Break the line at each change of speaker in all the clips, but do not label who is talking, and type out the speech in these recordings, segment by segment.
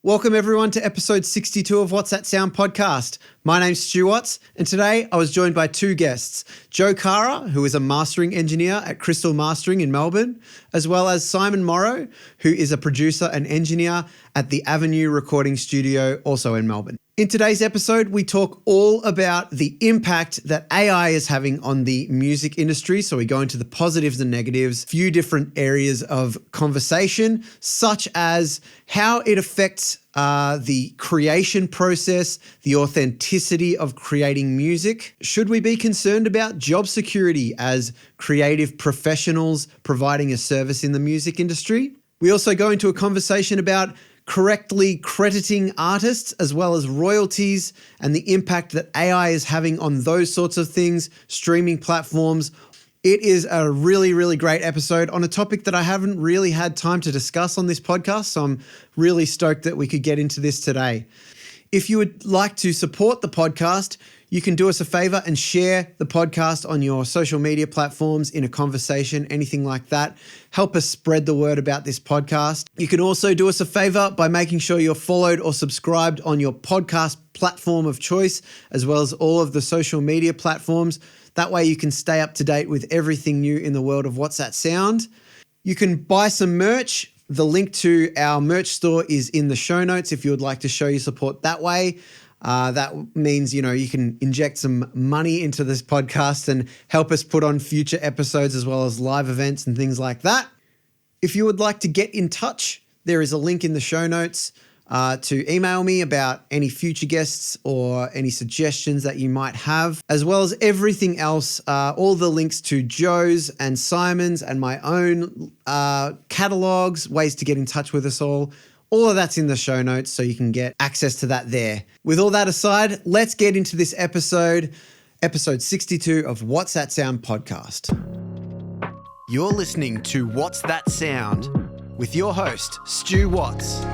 Welcome everyone to episode 62 of What's That Sound podcast. My name's Stu Watts, and today I was joined by two guests, Joe Carra, who is a mastering engineer at Crystal Mastering in Melbourne, as well as Simon Moro, who is a producer and engineer at the Avenue Recording Studio, also in Melbourne. In today's episode, we talk all about the impact that AI is having on the music industry. So we go into the positives and negatives, few different areas of conversation, such as how it affects the creation process, the authenticity of creating music. Should we be concerned about job security as creative professionals providing a service in the music industry? We also go into a conversation about correctly crediting artists as well as royalties and the impact that AI is having on those sorts of things, streaming platforms. It is a really, really great episode on a topic that I haven't really had time to discuss on this podcast, so I'm really stoked that we could get into this today. If you would like to support the podcast, you can do us a favor and share the podcast on your social media platforms, in a conversation, anything like that. Help us spread the word about this podcast. You can also do us a favor by making sure you're followed or subscribed on your podcast platform of choice, as well as all of the social media platforms. That way you can stay up to date with everything new in the world of What's That Sound. You can buy some merch. The link to our merch store is in the show notes if you would like to show your support that way. That means, you can inject some money into this podcast and help us put on future episodes as well as live events and things like that. If you would like to get in touch, there is a link in the show notes to email me about any future guests or any suggestions that you might have, as well as everything else, all the links to Joe's and Simon's and my own catalogs, ways to get in touch with us all. All of that's in the show notes, so you can get access to that there. With all that aside, let's get into this episode 62 of What's That Sound podcast. You're listening to What's That Sound with your host, Stu Watts.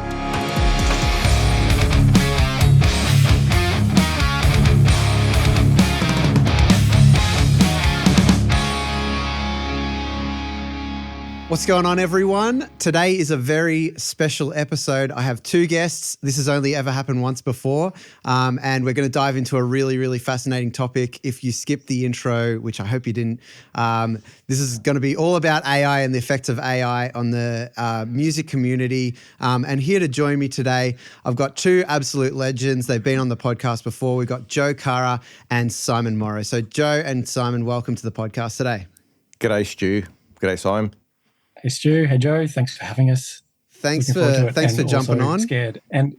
What's going on, everyone? Today is a very special episode. I have two guests. This has only ever happened once before, and we're going to dive into a really, really fascinating topic. If you skipped the intro, which I hope you didn't, this is going to be all about AI and the effects of AI on the music community. And here to join me today, I've got two absolute legends. They've been on the podcast before. We've got Joe Carra and Simon Moro. So Joe and Simon, welcome to the podcast today.
G'day, Stu. G'day, Simon.
Hey, Stu. Hey, Joe. Thanks for having us.
Thanks for jumping on.
Scared. And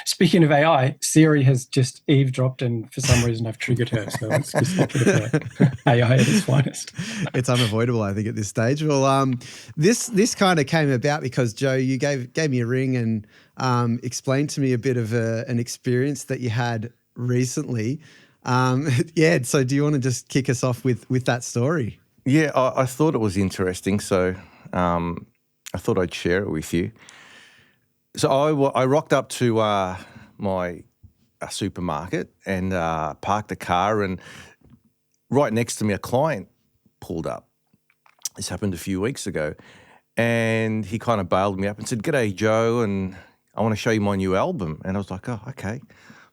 speaking of AI, Siri has just eavesdropped, and for some reason I've triggered her. So it's just a bit of AI at its finest.
It's unavoidable, I think, at this stage. Well, this kind of came about because Joe, you gave me a ring and explained to me a bit of an experience that you had recently. So do you want to just kick us off with that story?
Yeah, I thought it was interesting, so I thought I'd share it with you. So I rocked up to my supermarket and parked the car, and right next to me a client pulled up. This happened a few weeks ago, and he kind of bailed me up and said, "G'day, Joe, and I want to show you my new album." And I was like, "Oh, okay."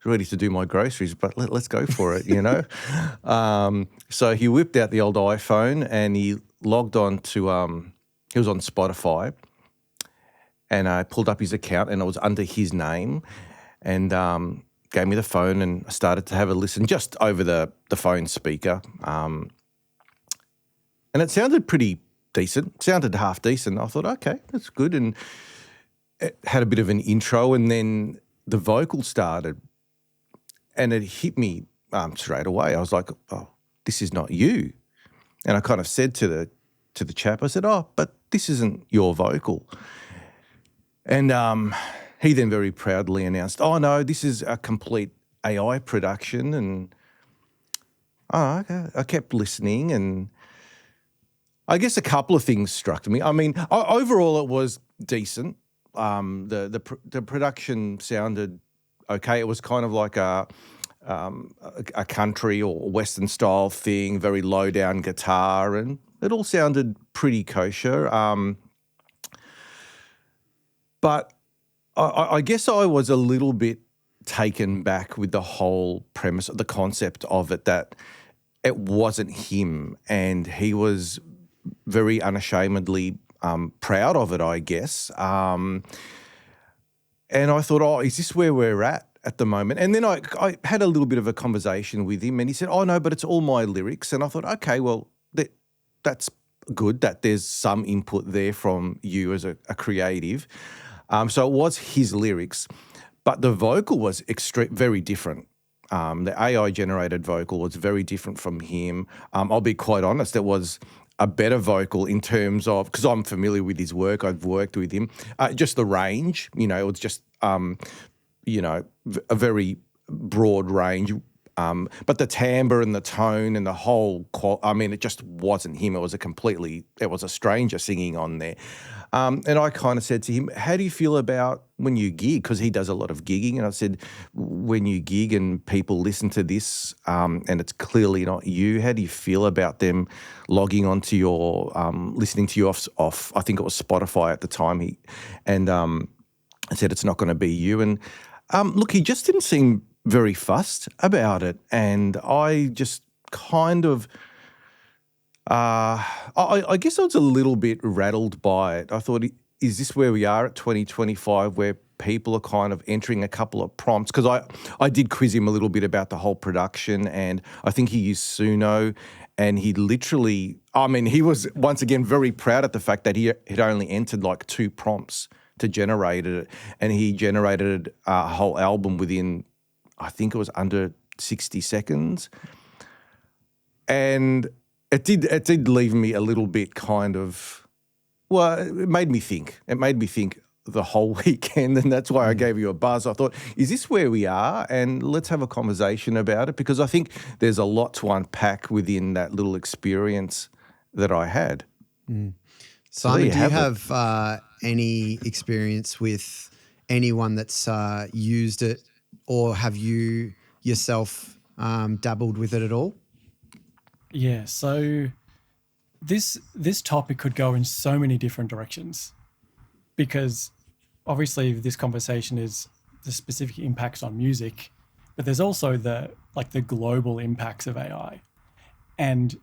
Ready to do my groceries, but let's go for it, So he whipped out the old iPhone and he logged on to, he was on Spotify, and I pulled up his account and it was under his name, and gave me the phone, and I started to have a listen just over the phone speaker. And it sounded pretty decent, sounded half decent. I thought, okay, that's good. And it had a bit of an intro, and then the vocal started. And it hit me straight away. I was like, "Oh, this is not you." And I kind of said to the chap, I said, "Oh, but this isn't your vocal." And he then very proudly announced, "Oh no, this is a complete AI production." And okay. I kept listening, and I guess a couple of things struck me. I mean, overall it was decent. The production sounded okay. It was kind of like a country or Western style thing, very low down guitar, and it all sounded pretty kosher. But I guess I was a little bit taken back with the whole premise, the concept of it, that it wasn't him, and he was very unashamedly proud of it, I guess. And I thought, oh, is this where we're at the moment? And then I had a little bit of a conversation with him, and he said, oh, no, but it's all my lyrics. And I thought, okay, well, that's good that there's some input there from you as a creative. So it was his lyrics, but the vocal was very different. The AI-generated vocal was very different from him. I'll be quite honest, it was a better vocal in terms of, because I'm familiar with his work, I've worked with him, just the range, it was just, a very broad range. But the timbre and the tone and the whole, it just wasn't him. It was a stranger singing on there. And I kind of said to him, how do you feel about when you gig? Because he does a lot of gigging. And I said, when you gig and people listen to this and it's clearly not you, how do you feel about them logging onto your, listening to you off I think it was Spotify at the time. I said, it's not going to be you. And look, he just didn't seem very fussed about it. And I just kind of, I guess I was a little bit rattled by it. I thought, is this where we are at 2025, where people are kind of entering a couple of prompts? Because I did quiz him a little bit about the whole production, and I think he used Suno, and he literally, he was once again very proud at the fact that he had only entered like 2 prompts to generate it, and he generated a whole album within, I think it was under 60 seconds. And it did leave me a little bit kind of, well, it made me think. It made me think the whole weekend, and that's why I gave you a buzz. I thought, is this where we are? And let's have a conversation about it, because I think there's a lot to unpack within that little experience that I had.
Mm. Simon, do you have any experience with anyone that's used it, or have you yourself dabbled with it at all?
Yeah, so this topic could go in so many different directions, because obviously this conversation is the specific impacts on music, but there's also the global impacts of AI. And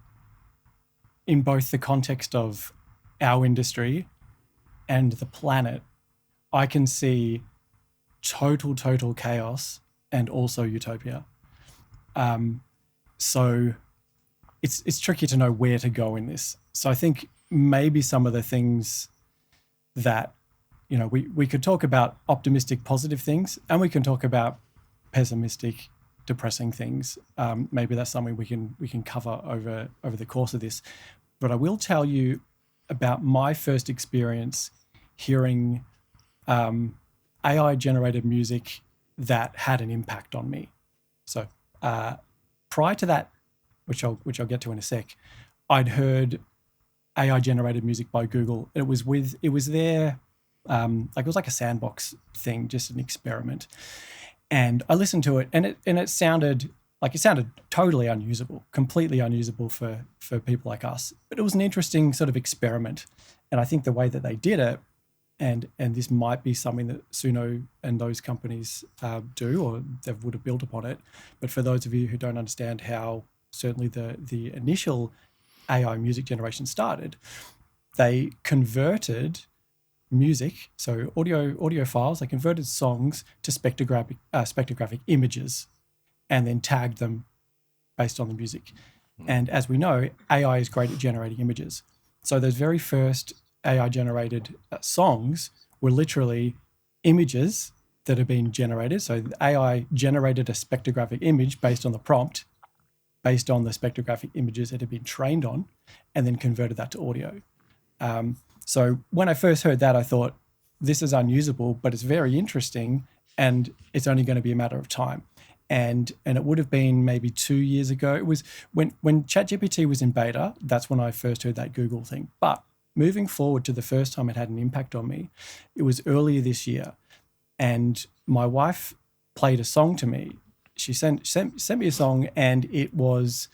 in both the context of our industry and the planet, I can see total chaos and also utopia. So it's tricky to know where to go in this. So I think maybe some of the things that, we could talk about optimistic, positive things, and we can talk about pessimistic, depressing things. Maybe that's something we can cover over the course of this. But I will tell you about my first experience hearing AI-generated music that had an impact on me. So prior to that, which I'll get to in a sec, I'd heard AI-generated music by Google. It was their it was like a sandbox thing, just an experiment. And I listened to it, and it sounded totally unusable, completely unusable for people like us. But it was an interesting sort of experiment. And I think the way that they did it, and this might be something that Suno and those companies do, or they would have built upon it. But for those of you who don't understand how certainly the initial AI music generation started, they converted music, so audio files, they converted songs to spectrographic images and then tagged them based on the music. And as we know, AI is great at generating images. So those very first AI-generated songs were literally images that have been generated. So the AI generated a spectrographic image based on the prompt, based on the spectrographic images it had been trained on, and then converted that to audio. So when I first heard that, I thought, this is unusable, but it's very interesting, and it's only going to be a matter of time. And it would have been maybe 2 years ago. It was when ChatGPT was in beta, that's when I first heard that Google thing. But moving forward to the first time it had an impact on me, it was earlier this year. And my wife played a song to me. She sent me a song, and it was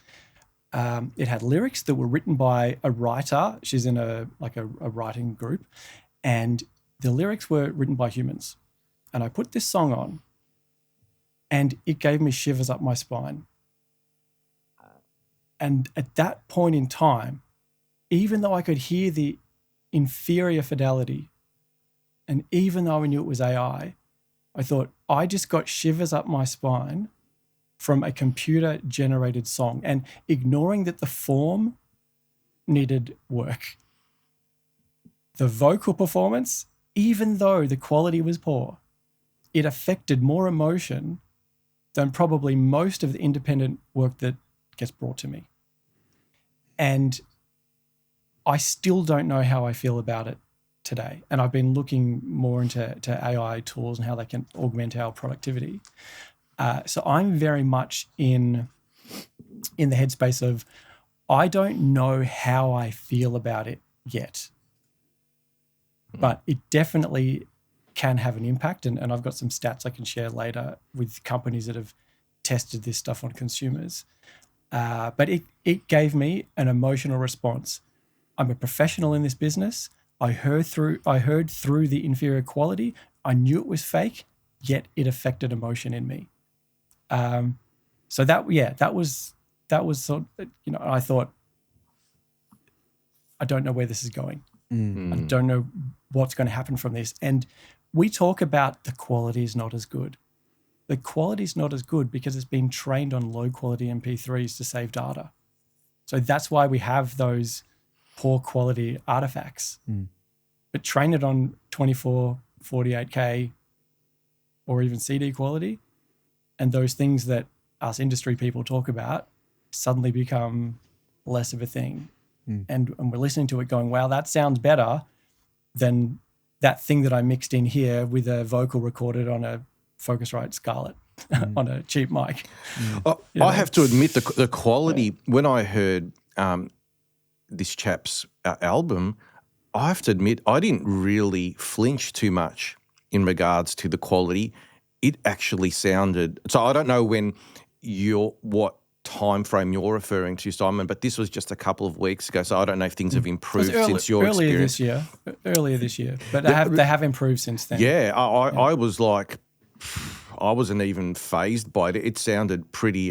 it had lyrics that were written by a writer. She's in a writing group, and the lyrics were written by humans. and I put this song on, and it gave me shivers up my spine. And at that point in time, even though I could hear the inferior fidelity, and even though I knew it was AI, I thought, I just got shivers up my spine from a computer-generated song, and ignoring that the form needed work. The vocal performance, even though the quality was poor, it affected more emotion than probably most of the independent work that gets brought to me. And I still don't know how I feel about it today. And I've been looking more into AI tools and how they can augment our productivity. So I'm very much in the headspace of, I don't know how I feel about it yet, but it definitely can have an impact. And I've got some stats I can share later with companies that have tested this stuff on consumers. But it gave me an emotional response. I'm a professional in this business. I heard through the inferior quality. I knew it was fake, yet it affected emotion in me. So that was sort of, I thought, I don't know where this is going. I don't know what's going to happen from this. And we talk about the quality is not as good. The quality is not as good because it's been trained on low quality MP3s to save data. So that's why we have those poor quality artifacts. But train it on 24, 48K or even CD quality, and those things that us industry people talk about suddenly become less of a thing. And we're listening to it going, wow, that sounds better than that thing that I mixed in here with a vocal recorded on a Focusrite Scarlett on a cheap mic.
I have to admit the quality, when I heard this chap's album, I have to admit I didn't really flinch too much in regards to the quality. It actually sounded, so I don't know what time frame you're referring to, Simon, but this was just a couple of weeks ago, so I don't know if things have improved since your experience.
Earlier this year, but they have improved since then.
Yeah, I was like, I wasn't even fazed by it. It sounded pretty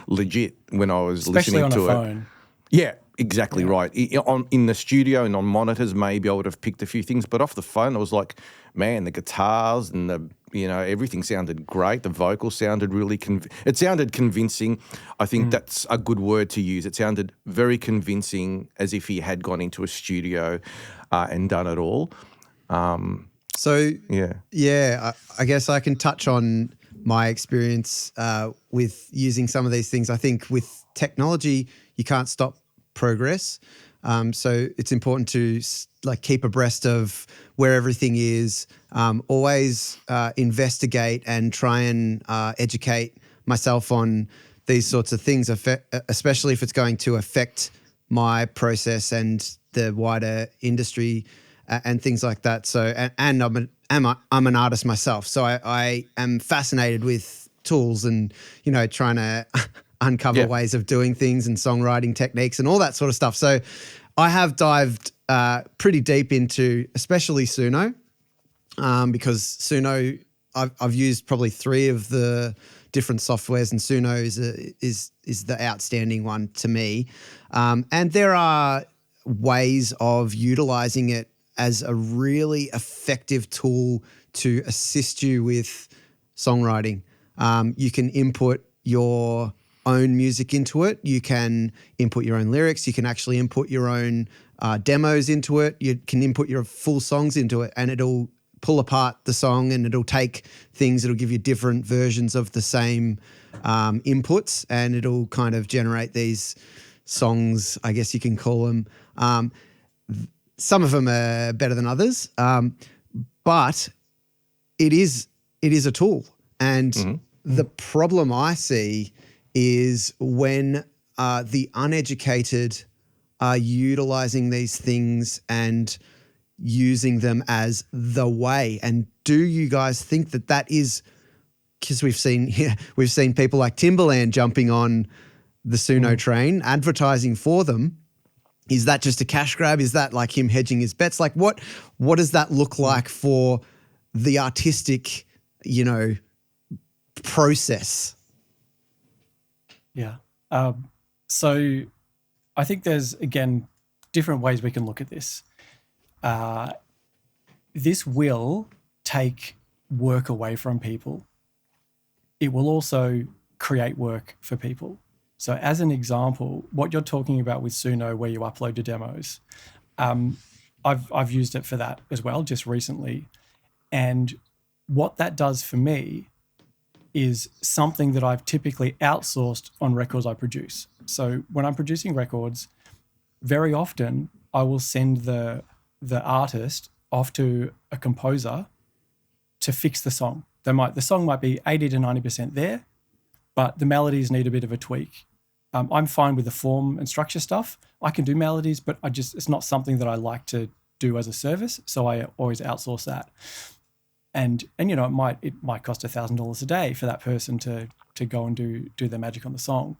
legit when I was
Especially
listening to it.
Especially on a phone.
Yeah, exactly right. In the studio and on monitors, maybe I would have picked a few things, but off the phone, I was like, man, the guitars and everything sounded great. The vocals sounded really it sounded convincing. I think that's a good word to use. It sounded very convincing, as if he had gone into a studio and done it all.
I guess I can touch on my experience with using some of these things. I think with technology, you can't stop progress. So it's important to keep abreast of where everything is, always investigate and try and educate myself on these sorts of things, especially if it's going to affect my process and the wider industry and things like that. So, and I'm an artist myself, so I am fascinated with tools and, trying to uncover ways of doing things and songwriting techniques and all that sort of stuff. So I have dived pretty deep into especially Suno, because Suno, I've used probably 3 of the different softwares, and Suno is the outstanding one to me. And there are ways of utilizing it as a really effective tool to assist you with songwriting. You can input your own music into it. You can input your own lyrics. You can actually input your own demos into it. You can input your full songs into it, and it'll pull apart the song, and it'll take things. It'll give you different versions of the same inputs, and it'll kind of generate these songs, I guess you can call them. Some of them are better than others, but it is a tool. And the problem I see is when the uneducated are utilizing these things and using them as the way. And do you guys think that is, because we've seen people like Timbaland jumping on the Suno train, advertising for them. Is that just a cash grab? Is that like him hedging his bets? Like what does that look like for the artistic, process?
Yeah. So I think there's, again, different ways we can look at this. This will take work away from people. It will also create work for people. So as an example, what you're talking about with Suno, where you upload your demos, I've used it for that as well, just recently. And what that does for me is something that I've typically outsourced on records I produce. So when I'm producing records, very often I will send the artist off to a composer to fix the song. The song might be 80 to 90% there, but the melodies need a bit of a tweak. I'm fine with the form and structure stuff. I can do melodies, but it's not something that I like to do as a service, so I always outsource that. And it might cost $1,000 a day for that person to go and do their magic on the song.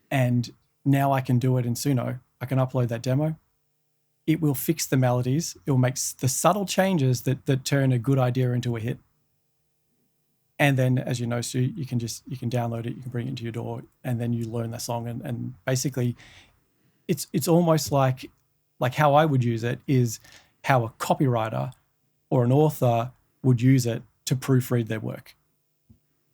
And now I can do it in Suno. I can upload that demo. It will fix the melodies. It will make the subtle changes that turn a good idea into a hit. And then, as you know, Stu, you can download it, you can bring it into your DAW, and then you learn that song. And basically, it's almost like how I would use it is how a copywriter or an author would use it to proofread their work.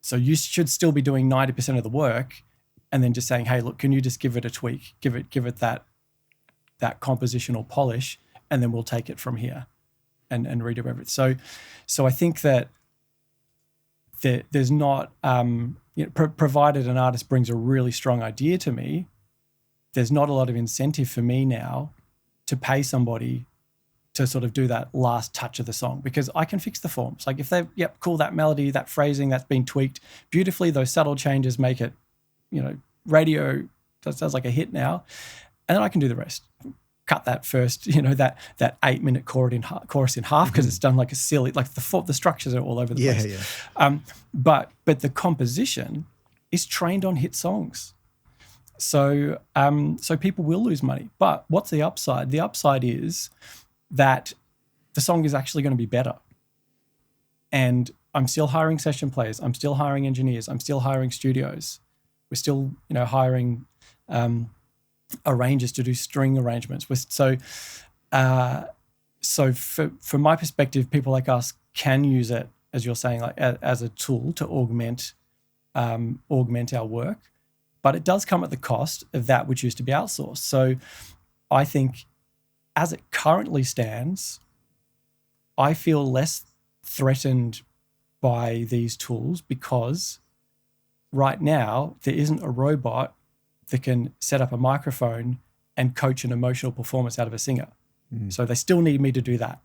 So you should still be doing 90% of the work, and then just saying, "Hey, look, can you just give it a tweak, give it that compositional polish, and then we'll take it from here, and redo everything." So I think that there's not, provided an artist brings a really strong idea to me, there's not a lot of incentive for me now to pay somebody to sort of do that last touch of the song, because I can fix the forms. Like if they, cool, that melody, that phrasing, that's been tweaked beautifully, those subtle changes make it, radio, that sounds like a hit now. And then I can do the rest. Cut that first, that 8-minute chorus in half, because it's done like a silly, like the structures are all over the place. Yeah. But the composition is trained on hit songs. So people will lose money. But what's the upside? The upside is that the song is actually going to be better. And I'm still hiring session players. I'm still hiring engineers. I'm still hiring studios. We're still, hiring arrangers to do string arrangements. So from my perspective, people like us can use it, as you're saying, like as a tool to augment our work. But it does come at the cost of that which used to be outsourced. So I think as it currently stands, I feel less threatened by these tools, because right now there isn't a robot that can set up a microphone and coach an emotional performance out of a singer. So they still need me to do that.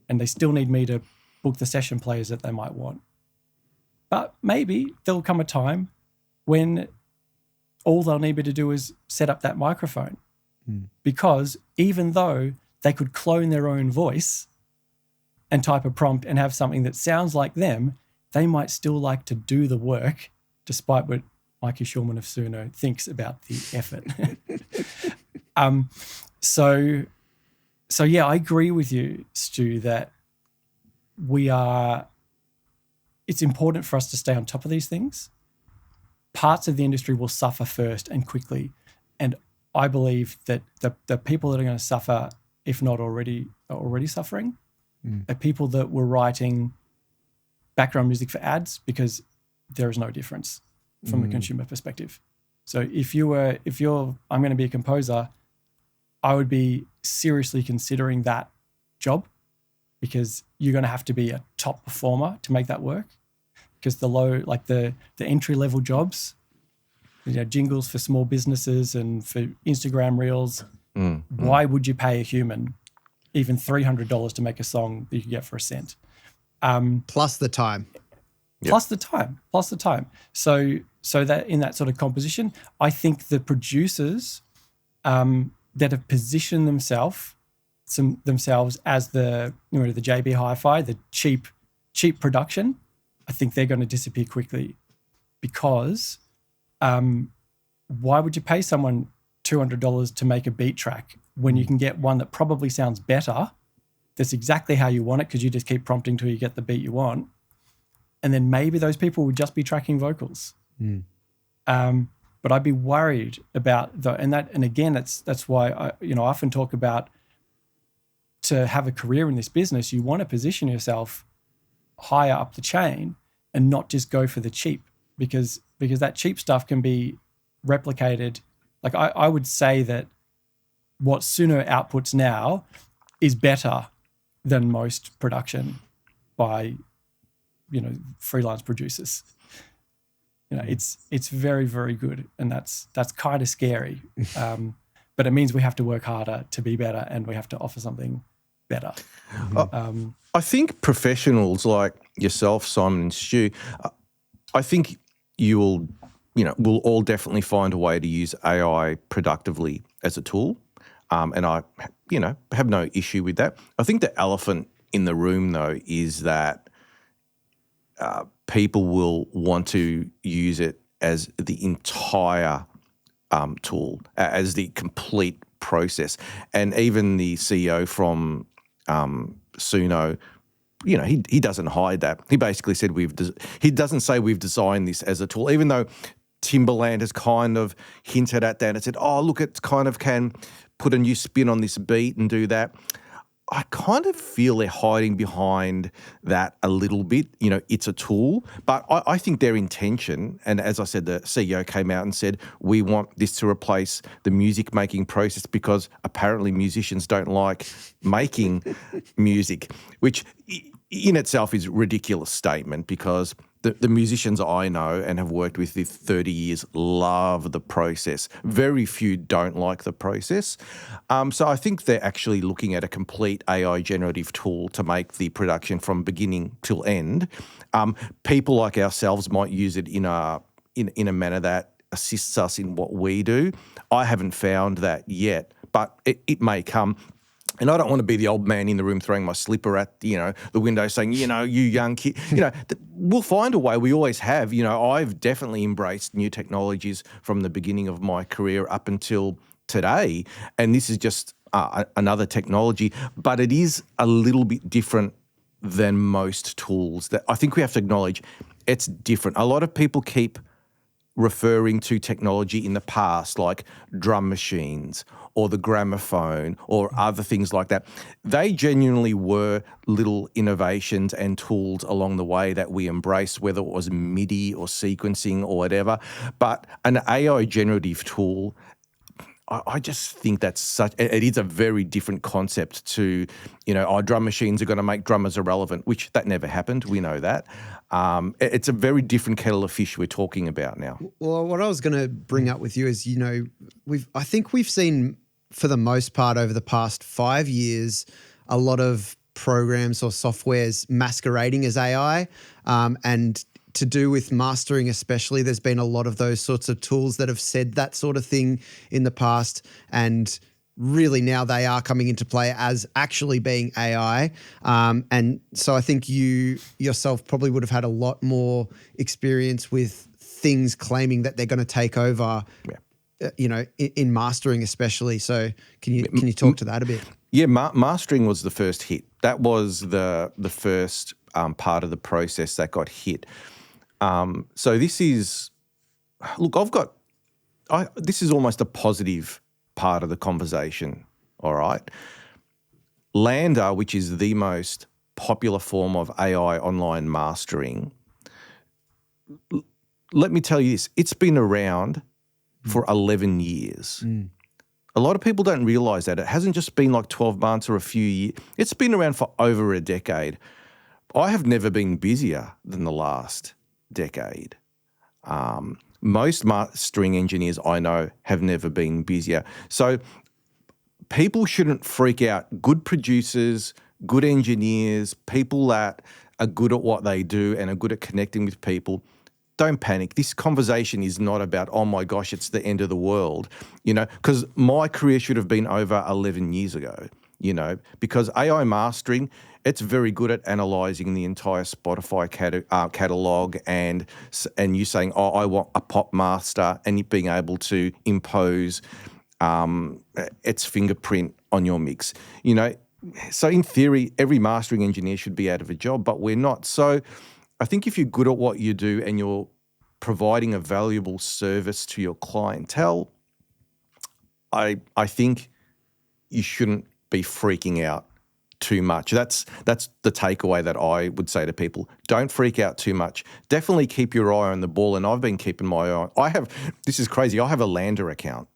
And they still need me to book the session players that they might want. But maybe there'll come a time when all they'll need me to do is set up that microphone. Because even though they could clone their own voice and type a prompt and have something that sounds like them, they might still like to do the work, despite what Mikey Schulman of Suno thinks about the effort. So yeah, I agree with you, Stu, that it's important for us to stay on top of these things. Parts of the industry will suffer first and quickly. And I believe that the people that are going to suffer, if not already suffering, are people that were writing background music for ads, because there is no difference from a consumer perspective. So if I'm going to be a composer, I would be seriously considering that job, because you're going to have to be a top performer to make that work. Because the entry level jobs, jingles for small businesses and for Instagram reels, why would you pay a human even $300 to make a song that you can get for $0.01?
Plus the time.
Plus the time. So that in that sort of composition, I think the producers that have positioned themselves as the the JB Hi-Fi, the cheap production, I think they're going to disappear quickly, because why would you pay someone $200 to make a beat track when you can get one that probably sounds better that's exactly how you want it because you just keep prompting till you get the beat you want. And then maybe those people would just be tracking vocals. But I'd be worried about and again, that's why I often talk about, to have a career in this business, you want to position yourself higher up the chain and not just go for the cheap, because that cheap stuff can be replicated. Like I would say that what Suno outputs now is better than most production by, freelance producers. It's very, very good, and that's kind of scary. But it means we have to work harder to be better, and we have to offer something better.
I think professionals like yourself, Simon and Stu, I think we'll all definitely find a way to use AI productively as a tool. And I, have no issue with that. I think the elephant in the room, though, is that people will want to use it as the entire tool, as the complete process. And even the CEO from Suno, he doesn't hide that. He basically said he doesn't say we've designed this as a tool, even though Timbaland has kind of hinted at that and said, oh, look, it kind of can put a new spin on this beat and do that. I kind of feel they're hiding behind that a little bit. It's a tool, but I think their intention, and as I said, the CEO came out and said, we want this to replace the music making process because apparently musicians don't like making music, which in itself is a ridiculous statement because the musicians I know and have worked with for 30 years love the process. Very few don't like the process. So I think they're actually looking at a complete AI generative tool to make the production from beginning till end. People like ourselves might use it in a manner that assists us in what we do. I haven't found that yet, but it may come. And I don't want to be the old man in the room throwing my slipper at, the window saying, you young kid, we'll find a way. We always have. I've definitely embraced new technologies from the beginning of my career up until today. And this is just another technology, but it is a little bit different than most tools. That I think we have to acknowledge it's different. A lot of people keep referring to technology in the past, like drum machines or the gramophone or other things like that. They genuinely were little innovations and tools along the way that we embraced, whether it was MIDI or sequencing or whatever. But an AI generative tool, I just think it is a very different concept to, our drum machines are going to make drummers irrelevant, which that never happened. We know that. It's a very different kettle of fish we're talking about now.
Well, what I was going to bring up with you is, I think we've seen for the most part over the past 5 years, a lot of programs or softwares masquerading as AI, and to do with mastering especially, there's been a lot of those sorts of tools that have said that sort of thing in the past, and really now they are coming into play as actually being AI. And so I think you yourself probably would have had a lot more experience with things claiming that they're going to take over, in mastering especially. So can you talk to that a bit?
Yeah, mastering was the first hit. That was the first part of the process that got hit. So this is, this is almost a positive part of the conversation, all right? LAMDA, which is the most popular form of AI online mastering, let me tell you this, it's been around for 11 years. A lot of people don't realise that. It hasn't just been like 12 months or a few years. It's been around for over a decade. I have never been busier than the last decade. Most mastering engineers I know have never been busier. So people shouldn't freak out. Good producers, good engineers, people that are good at what they do and are good at connecting with people, don't panic. This conversation is not about, oh my gosh, it's the end of the world, because my career should have been over 11 years ago, because AI mastering, it's very good at analysing the entire Spotify catalogue and you saying, oh, I want a pop master, and it being able to impose its fingerprint on your mix. so in theory, every mastering engineer should be out of a job, but we're not. So I think if you're good at what you do and you're providing a valuable service to your clientele, I think you shouldn't be freaking out too much. That's the takeaway that I would say to people. Don't freak out too much. Definitely keep your eye on the ball, and I've been keeping my eye. This is crazy, I have a Lander account.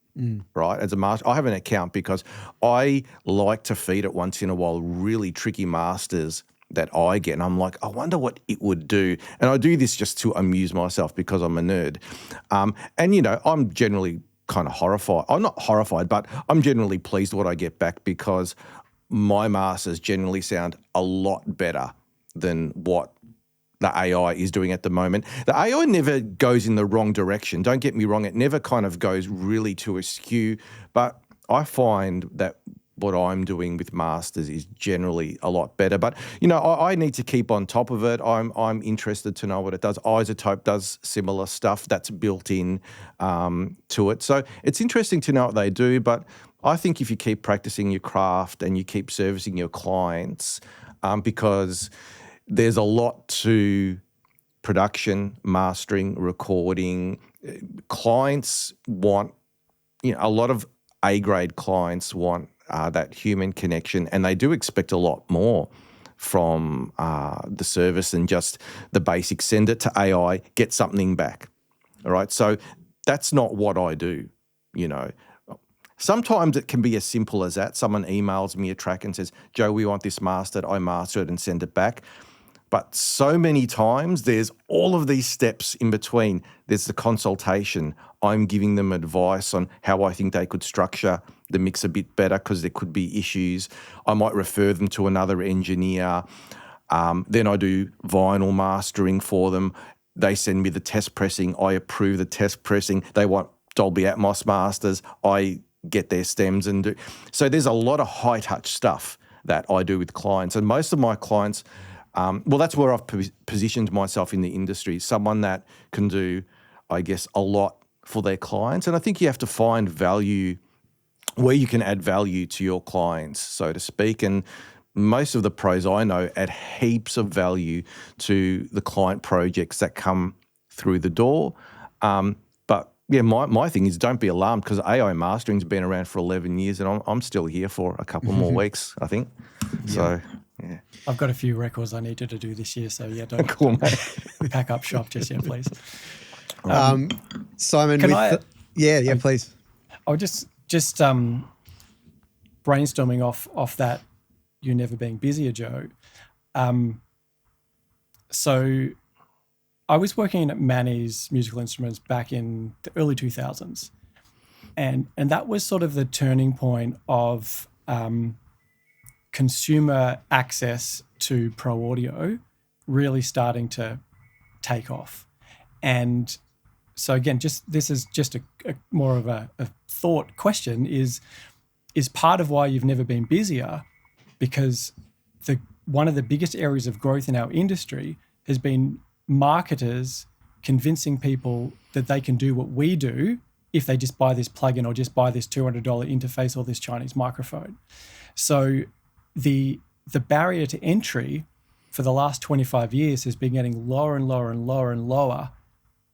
Right, as a master, I have an account because I like to feed it once in a while really tricky masters that I get, and I'm like, I wonder what it would do. And I do this just to amuse myself because I'm a nerd. And you know, I'm generally kind of horrified. I'm not horrified, but I'm generally pleased what I get back because my masters generally sound a lot better than what the AI is doing at the moment. The AI never goes in the wrong direction. Don't get me wrong. It never kind of goes really to askew, but I find that what I'm doing with masters is generally a lot better. But, you know, I need to keep on top of it. I'm interested to know what it does. Isotope does similar stuff that's built in to it. So it's interesting to know what they do, but I think if you keep practicing your craft and you keep servicing your clients, because there's a lot to production, mastering, recording. Clients want, you know, a lot of A-grade clients want that human connection, and they do expect a lot more from the service than just the basic send it to AI, get something back. All right, so that's not what I do, you know. Sometimes it can be as simple as that. Someone emails me a track and says, Joe, we want this mastered. I master it and send it back. But so many times there's all of these steps in between. There's the consultation. I'm giving them advice on how I think they could structure the mix a bit better because there could be issues. I might refer them to another engineer. Then I do vinyl mastering for them. They send me the test pressing. I approve the test pressing. They want Dolby Atmos masters. I get their stems and do. So there's a lot of high-touch stuff that I do with clients. And most of my clients... well, that's where I've positioned myself in the industry, someone that can do, I guess, a lot for their clients. And I think you have to find value where you can add value to your clients, so to speak. And most of the pros I know add heaps of value to the client projects that come through the door. But yeah, my thing is don't be alarmed because AI mastering's been around for 11 years and I'm still here for a couple more weeks, I think. Yeah. So... yeah.
I've got a few records I needed to do this year, so yeah, don't
cool, mate.
Pack up shop just yet, please.
Simon, please.
I was just brainstorming off that you never being busier, Joe. So I was working at Manny's Musical Instruments back in the early 2000s, and that was sort of the turning point of consumer access to pro audio really starting to take off. And so again, this is just a more of a thought question is part of why you've never been busier because one of the biggest areas of growth in our industry has been marketers convincing people that they can do what we do if they just buy this plugin or just buy this $200 interface or this Chinese microphone. So the barrier to entry for the last 25 years has been getting lower and lower and lower and lower,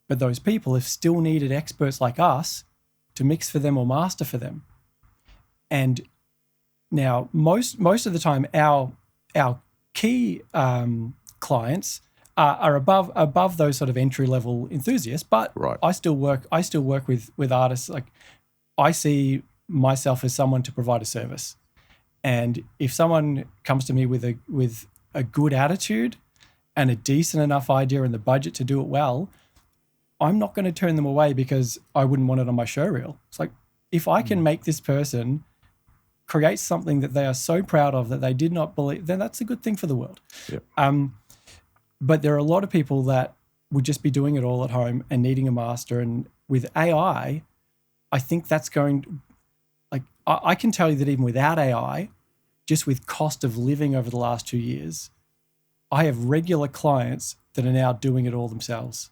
but those people have still needed experts like us to mix for them or master for them. And now most of the time our key clients are above those sort of entry level enthusiasts, but right. I still work with artists. Like I see myself as someone to provide a service. And if someone comes to me with a good attitude and a decent enough idea and the budget to do it well, I'm not going to turn them away because I wouldn't want it on my show reel. It's like, if I can make this person create something that they are so proud of that they did not believe, then that's a good thing for the world. Yep. But there are a lot of people that would just be doing it all at home and needing a master. And with AI, I think that's going, like, I can tell you that even without AI, just with cost of living over the last 2 years, I have regular clients that are now doing it all themselves.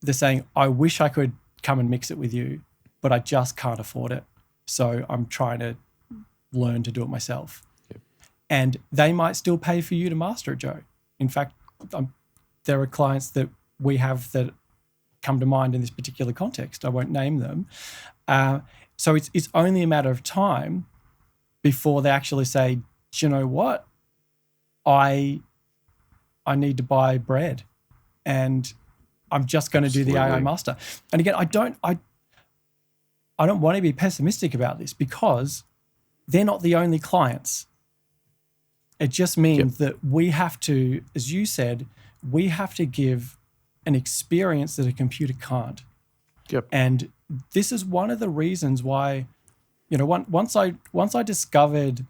They're saying, I wish I could come and mix it with you, but I just can't afford it. So I'm trying to learn to do it myself. Yep. And they might still pay for you to master it, Joe. In fact, there are clients that we have that come to mind in this particular context. I won't name them. So it's only a matter of time before they actually say, do you know what? I need to buy bread and I'm just going to do the AI master. And again, I don't want to be pessimistic about this because they're not the only clients. It just means that we have to, as you said, we have to give an experience that a computer can't.
Yep.
And this is one of the reasons why, once I discovered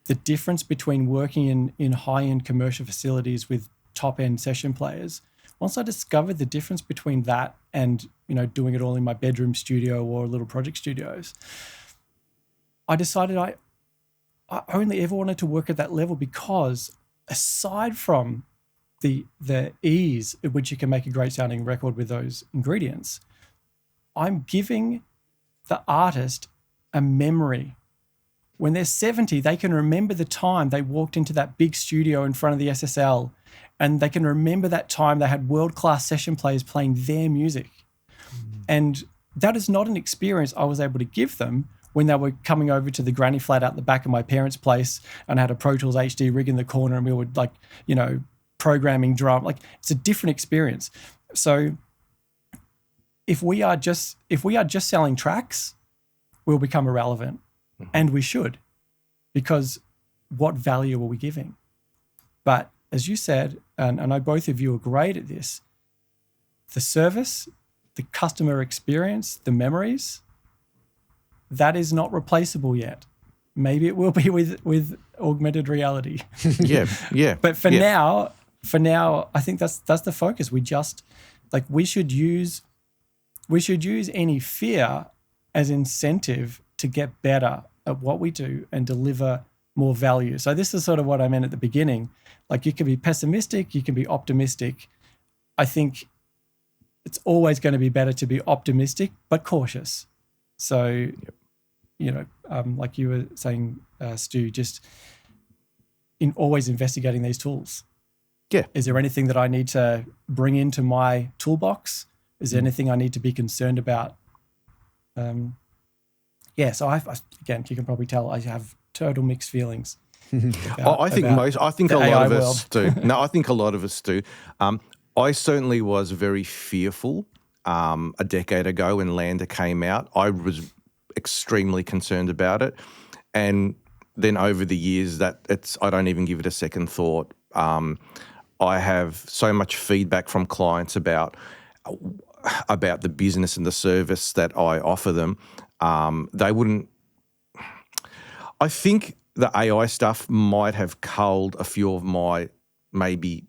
the difference between working in high-end commercial facilities with top-end session players, once I discovered the difference between that and, doing it all in my bedroom studio or little project studios, I decided I only ever wanted to work at that level because aside from the ease at which you can make a great sounding record with those ingredients, I'm giving the artist a memory. When they're 70, they can remember the time they walked into that big studio in front of the SSL, and they can remember that time they had world-class session players playing their music. And that is not an experience I was able to give them when they were coming over to the granny flat out the back of my parents' place and I had a Pro Tools HD rig in the corner and we were programming drum. Like, it's a different experience. So if we are just selling tracks, we'll become irrelevant. And we should, because what value are we giving? But as you said, and I know both of you are great at this, the service, the customer experience, the memories, that is not replaceable yet. Maybe it will be with augmented reality.
Yeah.
But for now, I think that's the focus. We should use any fear as incentive to get better at what we do and deliver more value. So this is sort of what I meant at the beginning. Like, you can be pessimistic, you can be optimistic. I think it's always going to be better to be optimistic but cautious. So, like you were saying, Stu, just in always investigating these tools.
Yeah.
Is there anything that I need to bring into my toolbox? Is there anything I need to be concerned about? So again, you can probably tell I have total mixed feelings.
I think a lot of us do. No, I think a lot of us do. I certainly was very fearful a decade ago when Lander came out. I was extremely concerned about it. And then over the years I don't even give it a second thought. I have so much feedback from clients about the business and the service that I offer them. They wouldn't. I think the AI stuff might have culled a few of my maybe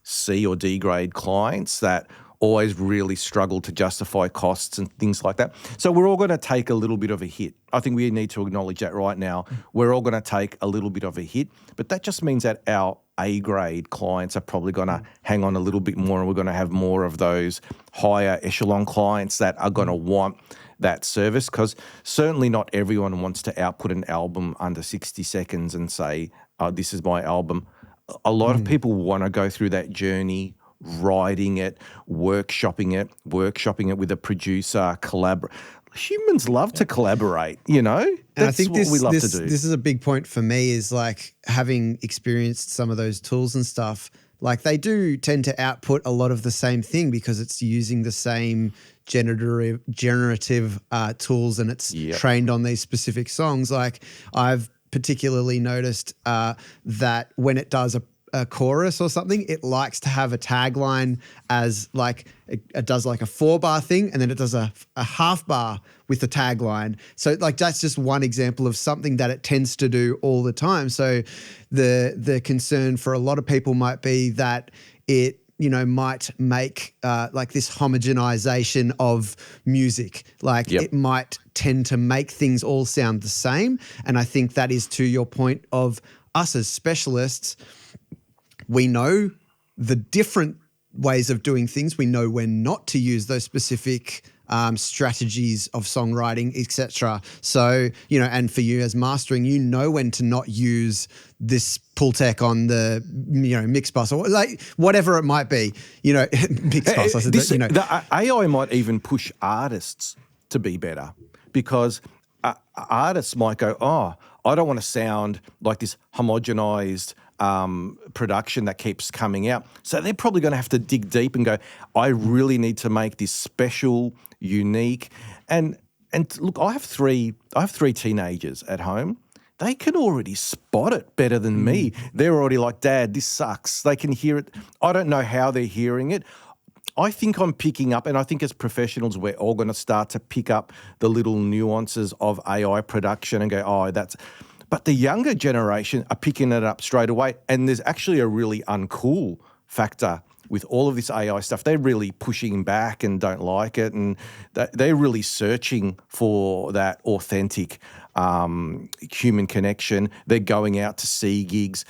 C or D grade clients that always really struggle to justify costs and things like that. So we're all going to take a little bit of a hit. I think we need to acknowledge that right now. We're all going to take a little bit of a hit, but that just means that our A grade clients are probably going to hang on a little bit more, and we're going to have more of those higher echelon clients that are going to want that service, because certainly not everyone wants to output an album under 60 seconds and say, this is my album. A lot of people want to go through that journey, writing it, workshopping it with a producer, Humans love to collaborate, That's
and I think
what we love to do.
This is a big point for me, is like, having experienced some of those tools and stuff, like, they do tend to output a lot of the same thing because it's using the same generative tools, and it's trained on these specific songs. Like, I've particularly noticed that when it does a chorus or something, it likes to have a tagline as like, it does like a 4-bar thing, and then it does a half bar with the tagline. So like, that's just one example of something that it tends to do all the time. So the concern for a lot of people might be that it, might make like this homogenization of music. Like, it might tend to make things all sound the same. And I think that is to your point of us as specialists. We know the different ways of doing things. We know when not to use those specific strategies of songwriting, etc. So, and for you as mastering, when to not use this pull tech on the, mix bus or like whatever it might be, mix bus. I said
the AI might even push artists to be better because artists might go, oh, I don't want to sound like this homogenized production that keeps coming out. So they're probably going to have to dig deep and go, I really need to make this special, unique. And look, I have three teenagers at home. They can already spot it better than me. They're already like, Dad, this sucks. They can hear it. I don't know how they're hearing it. I think I'm picking up, and I think as professionals, we're all going to start to pick up the little nuances of AI production and go, oh, that's... But the younger generation are picking it up straight away, and there's actually a really uncool factor with all of this AI stuff. They're really pushing back and don't like it, and they're really searching for that authentic human connection. They're going out to see gigs.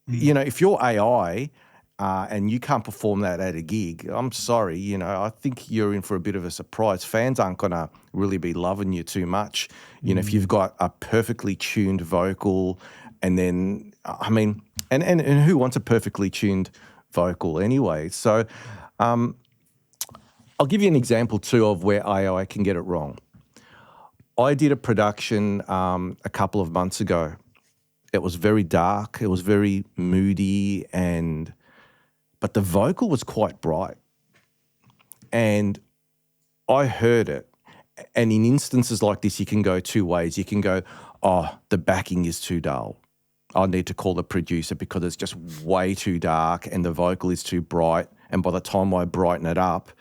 If you're AI... and you can't perform that at a gig, I'm sorry, I think you're in for a bit of a surprise. Fans aren't going to really be loving you too much. If you've got a perfectly tuned vocal and then, and who wants a perfectly tuned vocal anyway? So I'll give you an example too of where AI can get it wrong. I did a production a couple of months ago. It was very dark. It was very moody but the vocal was quite bright. And I heard it. And in instances like this, you can go two ways. You can go, oh, the backing is too dull. I need to call the producer because it's just way too dark and the vocal is too bright. And by the time I brighten it up,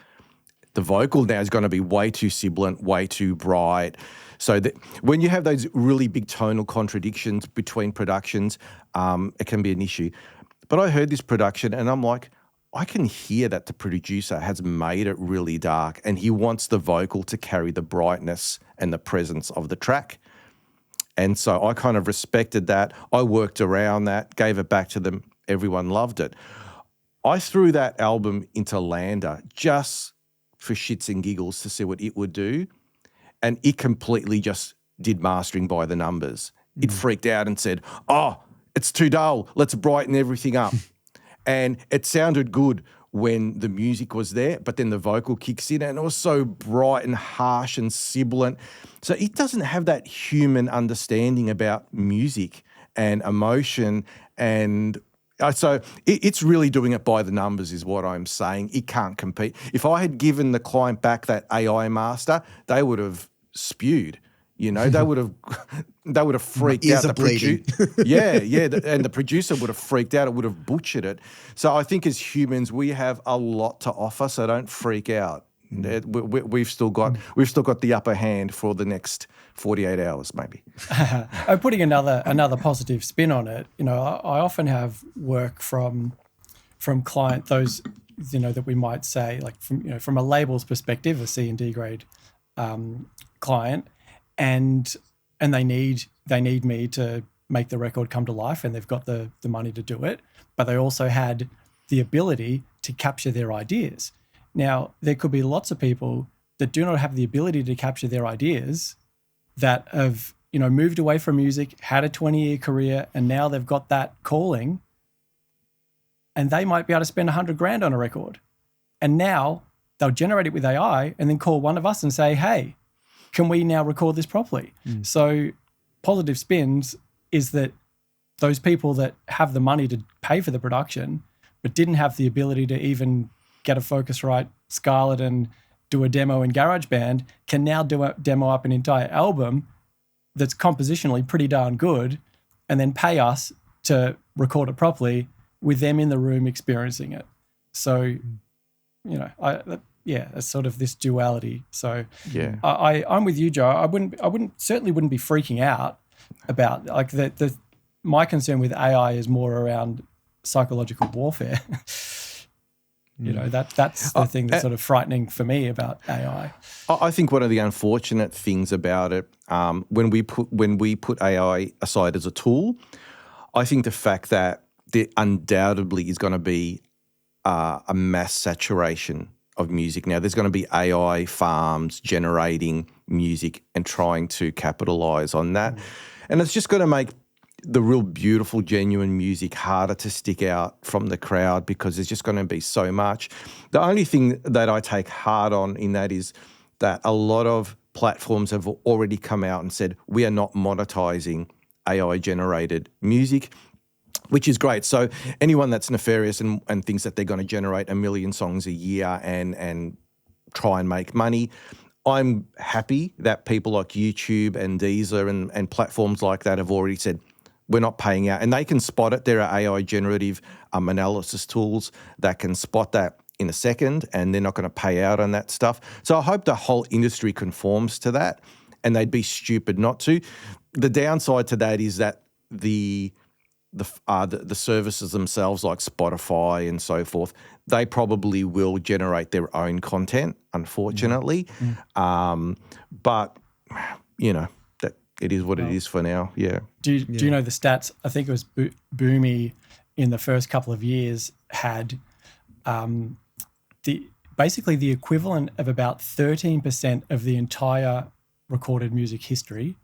the vocal now is going to be way too sibilant, way too bright. So when you have those really big tonal contradictions between productions, it can be an issue. But I heard this production and I'm like, I can hear that the producer has made it really dark and he wants the vocal to carry the brightness and the presence of the track. And so I kind of respected that. I worked around that, gave it back to them. Everyone loved it. I threw that album into Lander just for shits and giggles to see what it would do. And it completely just did mastering by the numbers. It freaked out and said, oh, it's too dull. Let's brighten everything up. And it sounded good when the music was there, but then the vocal kicks in and it was so bright and harsh and sibilant. So it doesn't have that human understanding about music and emotion. And so it's really doing it by the numbers is what I'm saying. It can't compete. If I had given the client back that AI master, they would have spewed. They would have freaked out. The and the producer would have freaked out. It would have butchered it. So I think as humans, we have a lot to offer. So don't freak out. We've still got the upper hand for the next 48 hours, maybe.
Putting another positive spin on it, I often have work from client those that we might say like from a label's perspective, a C&D grade client. And they need me to make the record come to life, and they've got the money to do it, but they also had the ability to capture their ideas. Now, there could be lots of people that do not have the ability to capture their ideas that have, moved away from music, had a 20-year career, and now they've got that calling, and they might be able to spend $100,000 on a record. And now they'll generate it with AI and then call one of us and say, hey, can we now record this properly? So positive spins is that those people that have the money to pay for the production but didn't have the ability to even get a Focusrite Scarlett and do a demo in GarageBand can now demo up an entire album that's compositionally pretty darn good and then pay us to record it properly with them in the room experiencing it. So, it's sort of this duality. So
yeah,
I'm with you, Joe. I certainly wouldn't be freaking out about like my concern with AI is more around psychological warfare. That's the thing that's sort of frightening for me about AI.
I think one of the unfortunate things about it, when we put AI aside as a tool, I think the fact that there undoubtedly is going to be a mass saturation of music now. There's going to be AI farms generating music and trying to capitalize on that. And it's just going to make the real beautiful, genuine music harder to stick out from the crowd because there's just going to be so much. The only thing that I take hard on in that is that a lot of platforms have already come out and said, we are not monetizing AI-generated music, which is great. So anyone that's nefarious and thinks that they're going to generate 1 million songs a year and try and make money, I'm happy that people like YouTube and Deezer and platforms like that have already said, we're not paying out. And they can spot it. There are AI generative analysis tools that can spot that in a second, and they're not going to pay out on that stuff. So I hope the whole industry conforms to that, and they'd be stupid not to. The downside to that is that the services themselves, like Spotify and so forth, they probably will generate their own content, unfortunately. But you know, that it is what it is for now. Yeah.
Do you know the stats? I think it was Boomy in the first couple of years had basically the equivalent of about 13% of the entire recorded music history.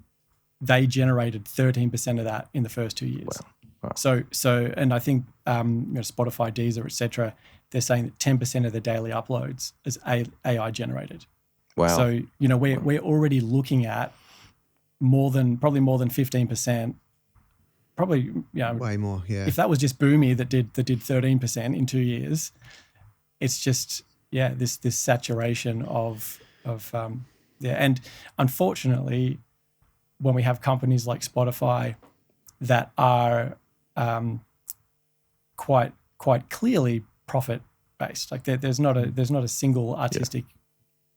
They generated 13% of that in the first 2 years.
Wow.
So, and I think Spotify, Deezer, etc. They're saying that 10% of the daily uploads is AI generated.
Wow.
So we're already looking at probably more than 15%. Probably
way more. Yeah.
If that was just Boomy that did 13% in 2 years, it's just this saturation of and unfortunately, when we have companies like Spotify that are quite clearly profit based, like there's not a single artistic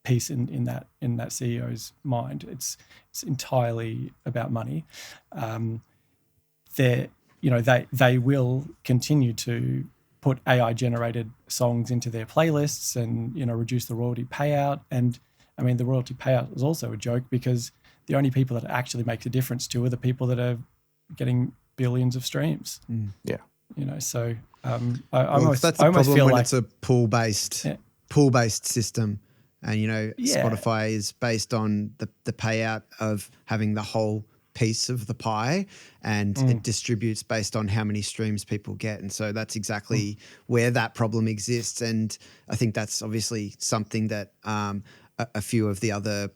piece in that CEO's mind. It's entirely about money. They will continue to put AI generated songs into their playlists and reduce the royalty payout. And I mean, the royalty payout is also a joke because the only people that it actually makes a difference to are the people that are getting billions of streams.
Yeah.
So I
that's the problem when it's a pool based system, and Spotify is based on the payout of having the whole piece of the pie, and it distributes based on how many streams people get, and so that's exactly where that problem exists. And I think that's obviously something that a few of the other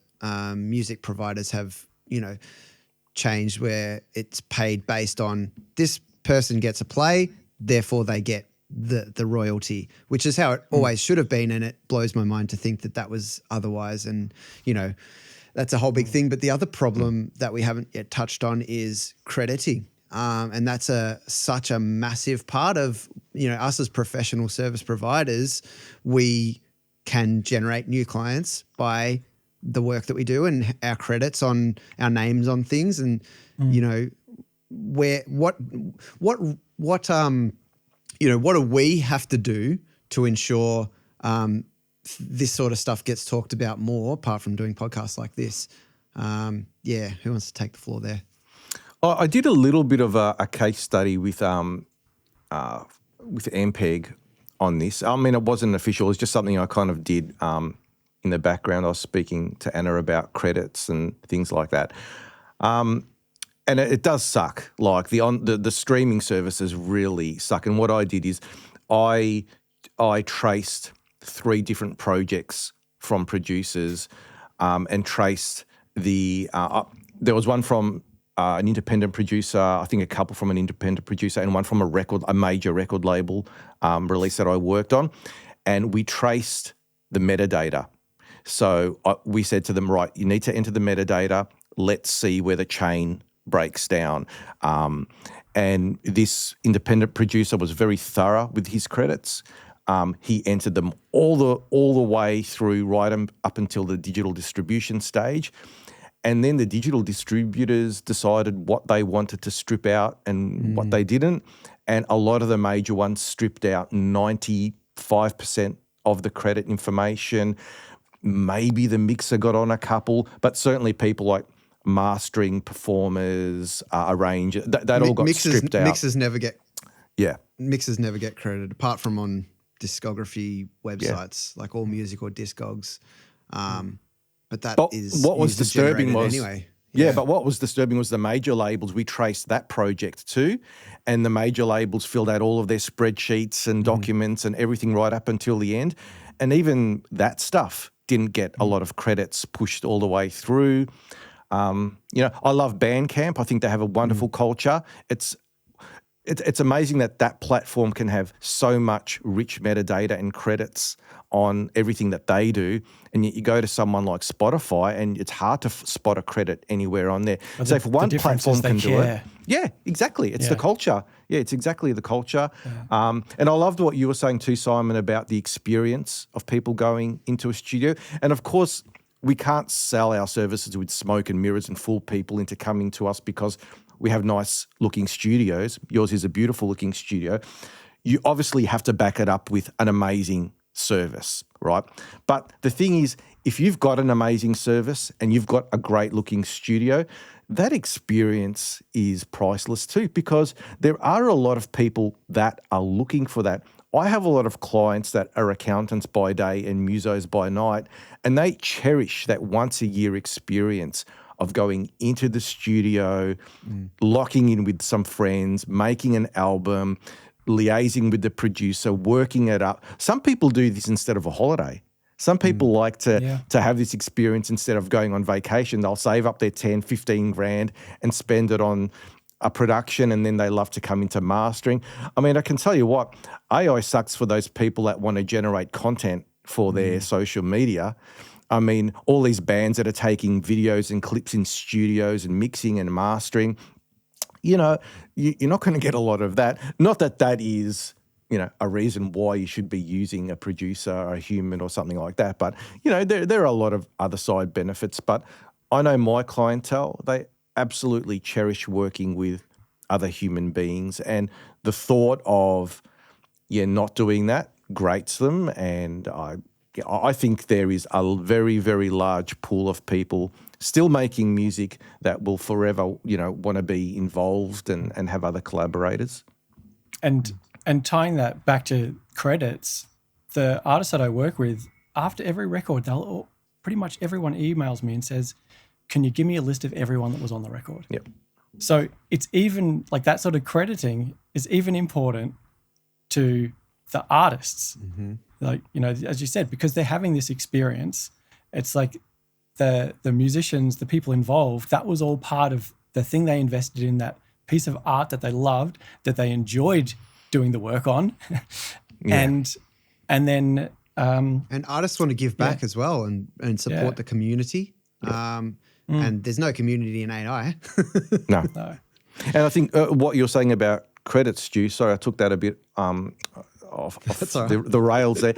music providers have changed, where it's paid based on this person gets a play, therefore they get the royalty, which is how it always should have been. And it blows my mind to think that was otherwise. And, that's a whole big thing. But the other problem that we haven't yet touched on is crediting. And that's such a massive part of, us as professional service providers. We can generate new clients by the work that we do and our credits on our names on things. And, what do we have to do to ensure this sort of stuff gets talked about more, apart from doing podcasts like this? Who wants to take the floor there?
I did a little bit of a case study with MPEG on this. I mean, it wasn't official. It was just something I kind of did in the background. I was speaking to Anna about credits and things like that. And it does suck. Like the streaming services really suck. And what I did is I traced 3 different projects from producers and traced there was one from an independent producer, I think a couple from an independent producer, and one from a major record label release that I worked on. And we traced the metadata. So we said to them, right, you need to enter the metadata. Let's see where the chain breaks down. And this independent producer was very thorough with his credits. He entered them all the way through, right up until the digital distribution stage. And then the digital distributors decided what they wanted to strip out and what they didn't. And a lot of the major ones stripped out 95% of the credit information. Maybe the mixer got on a couple, but certainly people like mastering, performers, arrangers, that all got stripped out.
Mixers never get credited, apart from on discography websites, like All Music or Discogs. But that
But
is
what was disturbing
user-generated
was
anyway.
Yeah, but what was disturbing was the major labels we traced that project to, and the major labels filled out all of their spreadsheets and documents and everything right up until the end. And even that stuff didn't get a lot of credits pushed all the way through. I love Bandcamp. I think they have a wonderful culture. It's amazing that platform can have so much rich metadata and credits on everything that they do, and yet you go to someone like Spotify and it's hard to spot a credit anywhere on there.
But
so if one platform can do it, yeah, exactly. It's the culture. Yeah, it's exactly the culture. Yeah. And I loved what you were saying too, Simon, about the experience of people going into a studio. And of course, we can't sell our services with smoke and mirrors and fool people into coming to us because we have nice looking studios. Yours is a beautiful looking studio. You obviously have to back it up with an amazing service, right? But the thing is, if you've got an amazing service and you've got a great looking studio, that experience is priceless too, because there are a lot of people that are looking for that. I have a lot of clients that are accountants by day and musos by night, and they cherish that once a year experience of going into the studio, locking in with some friends, making an album, liaising with the producer, working it up. Some people do this instead of a holiday. Some people like to have this experience instead of going on vacation. They'll save up their 10, 15 grand and spend it on a production, and then they love to come into mastering. I mean, I can tell you what, AI sucks for those people that want to generate content for their social media. I mean, all these bands that are taking videos and clips in studios and mixing and mastering, you're not going to get a lot of that. Not that that is, a reason why you should be using a producer or a human or something like that. But, there are a lot of other side benefits. But I know my clientele, they absolutely cherish working with other human beings. And the thought of, not doing that grates them. And I think there is a very, very large pool of people still making music that will forever, want to be involved and have other collaborators.
And tying that back to credits, the artists that I work with, after every record, pretty much everyone emails me and says, "Can you give me a list of everyone that was on the record?"
Yep.
So it's even like that sort of crediting is even important to the artists. Like, as you said, because they're having this experience, it's like the musicians, the people involved, that was all part of the thing they invested in, that piece of art that they loved, that they enjoyed doing the work on. And then
and artists want to give back as well and support the community. And there's no community in AI.
No. And I think what you're saying about credits, Stu, sorry, I took that a bit off the rails there.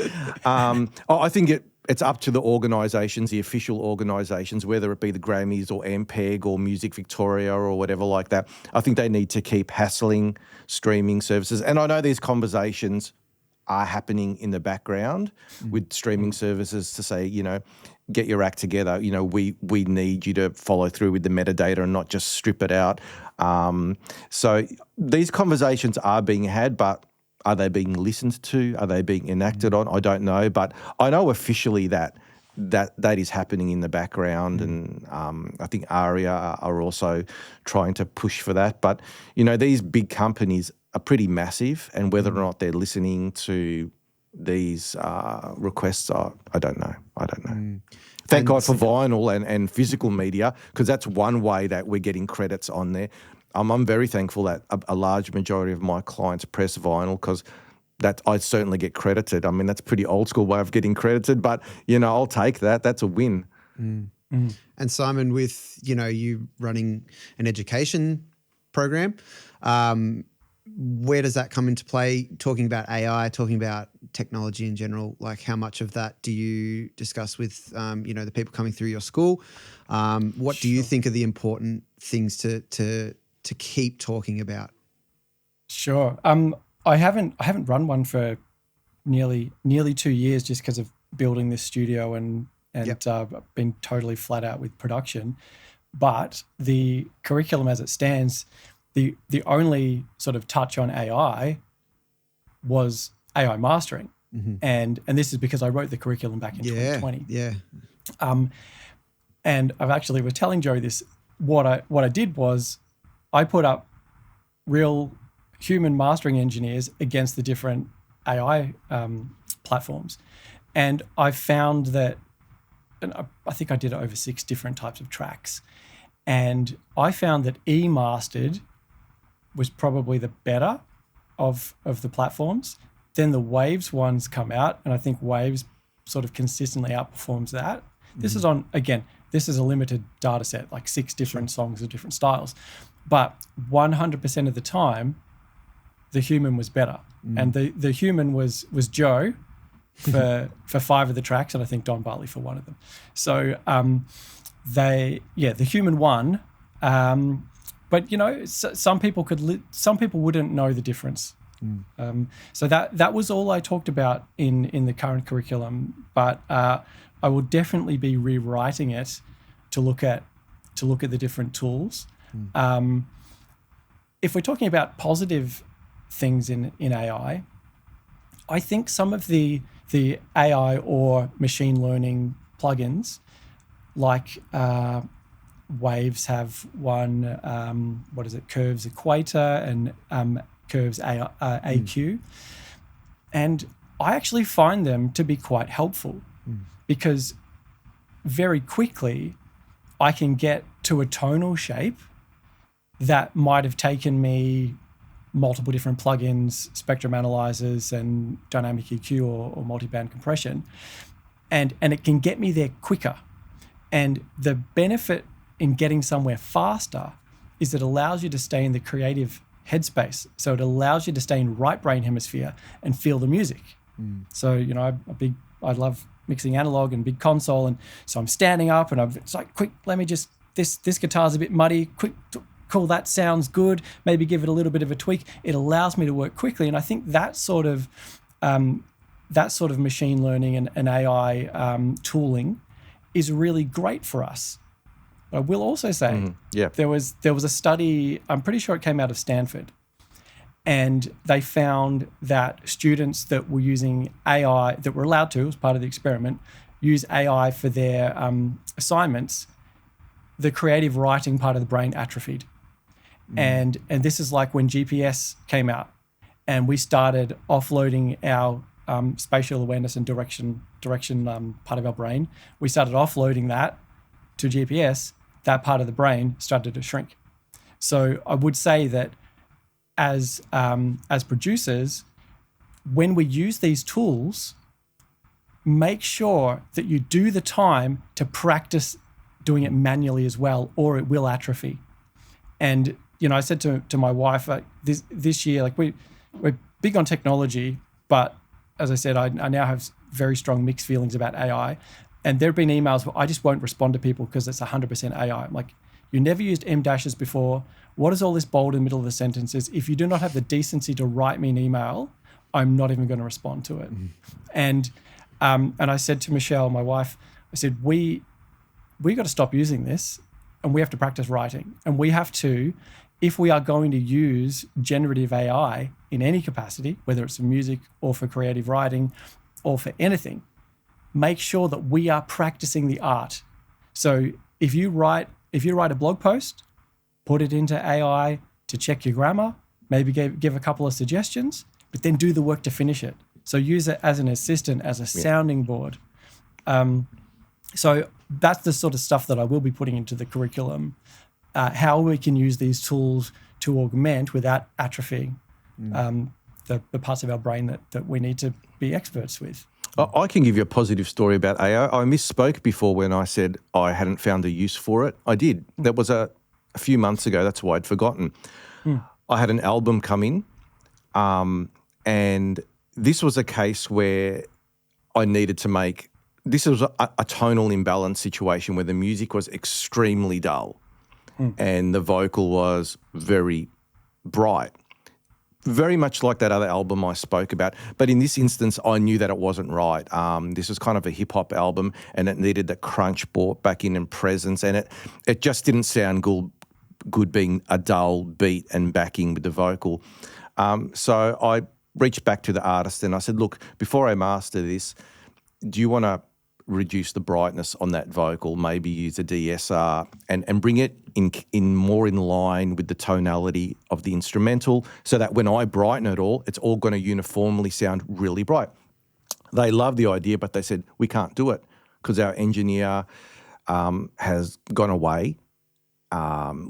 I think it's up to the organisations, the official organisations, whether it be the Grammys or MPEG or Music Victoria or whatever like that. I think they need to keep hassling streaming services. And I know these conversations are happening in the background with streaming services to say, get your act together. We need you to follow through with the metadata and not just strip it out. So these conversations are being had, but are they being listened to? Are they being enacted on? I don't know, but I know officially that is happening in the background, and I think ARIA are also trying to push for that. But these big companies are pretty massive, and whether or not they're listening to these requests, I don't know. Thank God for vinyl and physical media, because that's one way that we're getting credits on there. I'm very thankful that a large majority of my clients press vinyl, because that I certainly get credited. I mean, that's a pretty old school way of getting credited, but, I'll take that. That's a win.
And Simon, with, you running an education program, where does that come into play? Talking about AI, talking about technology in general, like how much of that do you discuss with, the people coming through your school? What do you think are the important things to keep talking about?
Sure. I haven't run one for nearly 2 years just because of building this studio and been totally flat out with production. But the curriculum as it stands, the only sort of touch on AI was AI mastering. And this is because I wrote the curriculum back in 2020.
Yeah.
And I've actually was telling Joe this. What I did was I put up real human mastering engineers against the different AI platforms, and I found that, and I think I did it over 6 different types of tracks, and I found that E-mastered was probably the better of the platforms. Then the Waves ones come out, and I think Waves sort of consistently outperforms that. This is this is a limited data set, like 6 different songs of different styles. But 100% of the time, the human was better. And the human was Joe for 5 of the tracks, and I think Don Bartley for 1 of them. So the human won. But some people wouldn't know the difference. So that was all I talked about in the current curriculum. But I will definitely be rewriting it to look at the different tools. If we're talking about positive things in AI, I think some of the AI or machine learning plugins, like Waves have one, Curves Equator and Curves AQ. And I actually find them to be quite helpful because very quickly I can get to a tonal shape that might have taken me multiple different plugins, spectrum analyzers and dynamic EQ or multiband compression. And it can get me there quicker. And the benefit in getting somewhere faster is it allows you to stay in the creative headspace. So it allows you to stay in right brain hemisphere and feel the music. So, I love mixing analog and big console. And so I'm standing up and it's like, quick, let me just, this guitar's a bit muddy, quick, cool, that sounds good. Maybe give it a little bit of a tweak. It allows me to work quickly. And I think that sort of machine learning and AI tooling is really great for us. But I will also say there was a study, I'm pretty sure it came out of Stanford, and they found that students that were using AI, that were allowed to, as part of the experiment, use AI for their assignments, the creative writing part of the brain atrophied. And this is like when GPS came out and we started offloading our spatial awareness and direction part of our brain. We started offloading that to GPS. That part of the brain started to shrink. So I would say that as producers, when we use these tools, make sure that you do the time to practice doing it manually as well, or it will atrophy. And I said to my wife this year, like we're big on technology, but as I said, I now have very strong mixed feelings about AI. And there have been emails where I just won't respond to people because it's 100% AI. I'm like, you never used M dashes before. What is all this bold in the middle of the sentences? If you do not have the decency to write me an email, I'm not even going to respond to it. And I said to Michelle, my wife, I said, we got to stop using this and we have to practice writing. And we have to, if we are going to use generative AI in any capacity, whether it's for music or for creative writing or for anything, make sure that we are practicing the art. So if you write a blog post, put it into AI to check your grammar, maybe give a couple of suggestions, but then do the work to finish it. So use it as an assistant, as a sounding board. So that's the sort of stuff that I will be putting into the curriculum, how we can use these tools to augment without atrophying the parts of our brain that we need to be experts with.
I can give you a positive story about AI. I misspoke before when I said I hadn't found a use for it. I did. That was a few months ago. That's why I'd forgotten. I had an album come in, and this was a case where I needed to make – this was a tonal imbalance situation where the music was extremely dull and the vocal was very bright. Very much like that other album I spoke about. But in this instance, I knew that it wasn't right. This was kind of a hip-hop album and it needed the crunch brought back in and presence, and it just didn't sound good being a dull beat and backing with the vocal. So reached back to the artist and I said, look, before I master this, do you want to reduce the brightness on that vocal, maybe use a DSR and bring it in more in line with the tonality of the instrumental so that when I brighten it all, it's all going to uniformly sound really bright. They loved the idea, but they said, we can't do it because our engineer has gone away.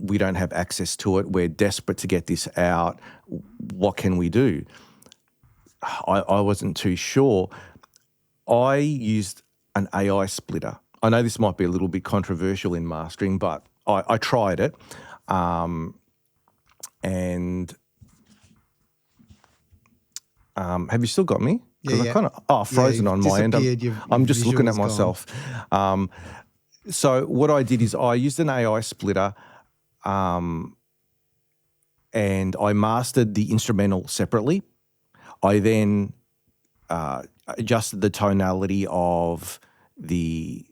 We don't have access to it. We're desperate to get this out. What can we do? I wasn't too sure. I used an AI splitter. I know this might be a little bit controversial in mastering, but I tried it. And have you still got me? Because I kind of frozen on my end. I'm just looking at myself. So what I did is I used an AI splitter, and I mastered the instrumental separately. I then adjusted the tonality of the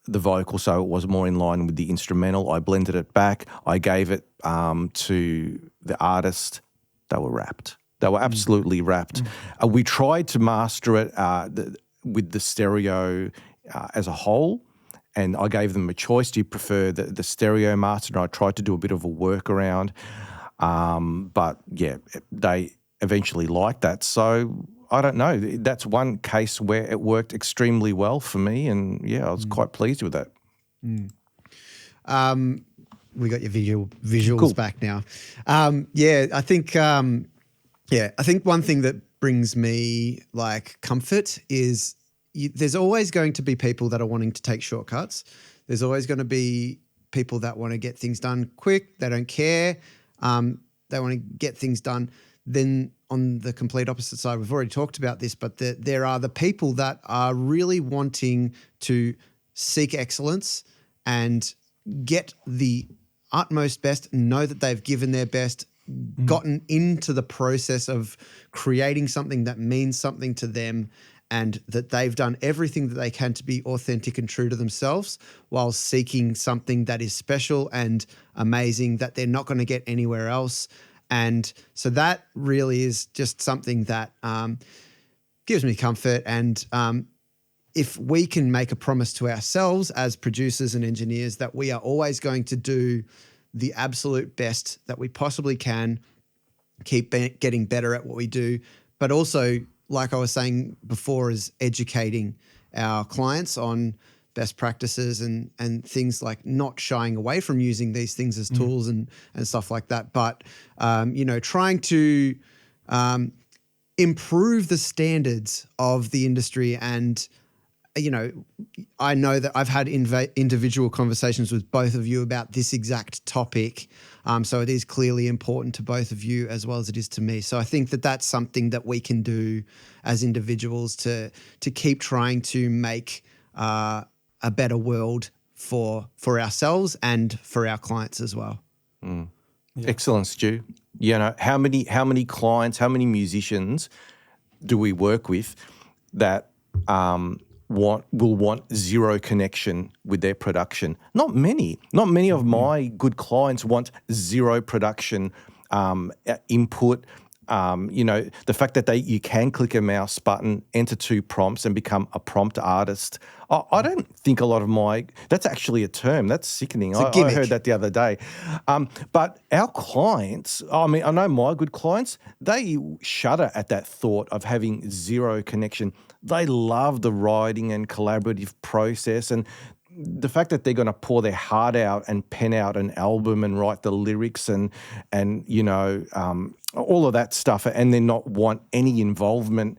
vocal so it was more in line with the instrumental. I blended it back. I gave it to the artist. They were wrapped. They were absolutely wrapped. We tried to master it with the stereo as a whole, and I gave them a choice. Do you prefer the stereo master? And I tried to do a bit of a workaround. But, yeah, they eventually liked that. So I don't know. That's one case where it worked extremely well for me, and, yeah, I was quite pleased with that.
We got your visuals back now. I think one thing that brings me like comfort is there's always going to be people that are wanting to take shortcuts. There's always going to be people that want to get things done quick. They don't care. They want to get things done. Then on the complete opposite side, we've already talked about this, but there are the people that are really wanting to seek excellence and get the utmost best, know that they've given their best, gotten into the process of creating something that means something to them, and that they've done everything that they can to be authentic and true to themselves while seeking something that is special and amazing that they're not going to get anywhere else. And so that really is just something that gives me comfort. And if we can make a promise to ourselves as producers and engineers that we are always going to do the absolute best that we possibly can, keep getting better at what we do, but also, like I was saying before, is educating our clients on best practices and things like not shying away from using these things as tools and stuff like that. But, trying to improve the standards of the industry. And, I know that I've had individual conversations with both of you about this exact topic. So it is clearly important to both of you as well as it is to me. So I think that that's something that we can do as individuals to keep trying to make a better world for ourselves and for our clients as well.
Yeah. Excellent, Stu. How many clients, how many musicians do we work with that will want zero connection with their production? Not many. Not many of my good clients want zero production input. The fact that you can click a mouse button, enter 2 prompts and become a prompt artist. I don't think a lot of that's actually a term. That's sickening. I heard that the other day. But our clients, I know my good clients, they shudder at that thought of having zero connection. They love the writing and collaborative process, and the fact that they're going to pour their heart out and pen out an album and write the lyrics and all of that stuff, and then not want any involvement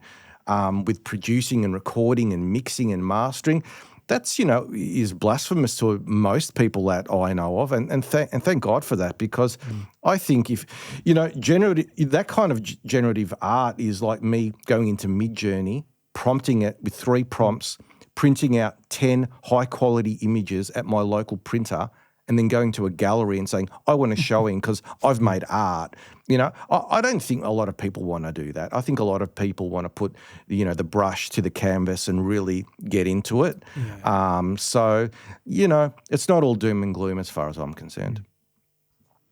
with producing and recording and mixing and mastering, that's, is blasphemous to most people that I know of. And thank God for that, because I think if, that kind of generative art is like me going into Midjourney, prompting it with 3 prompts, printing out 10 high-quality images at my local printer, and then going to a gallery and saying, I want to show in because I've made art. I don't think a lot of people want to do that. I think a lot of people want to put, the brush to the canvas and really get into it. Yeah. So, it's not all doom and gloom as far as I'm concerned.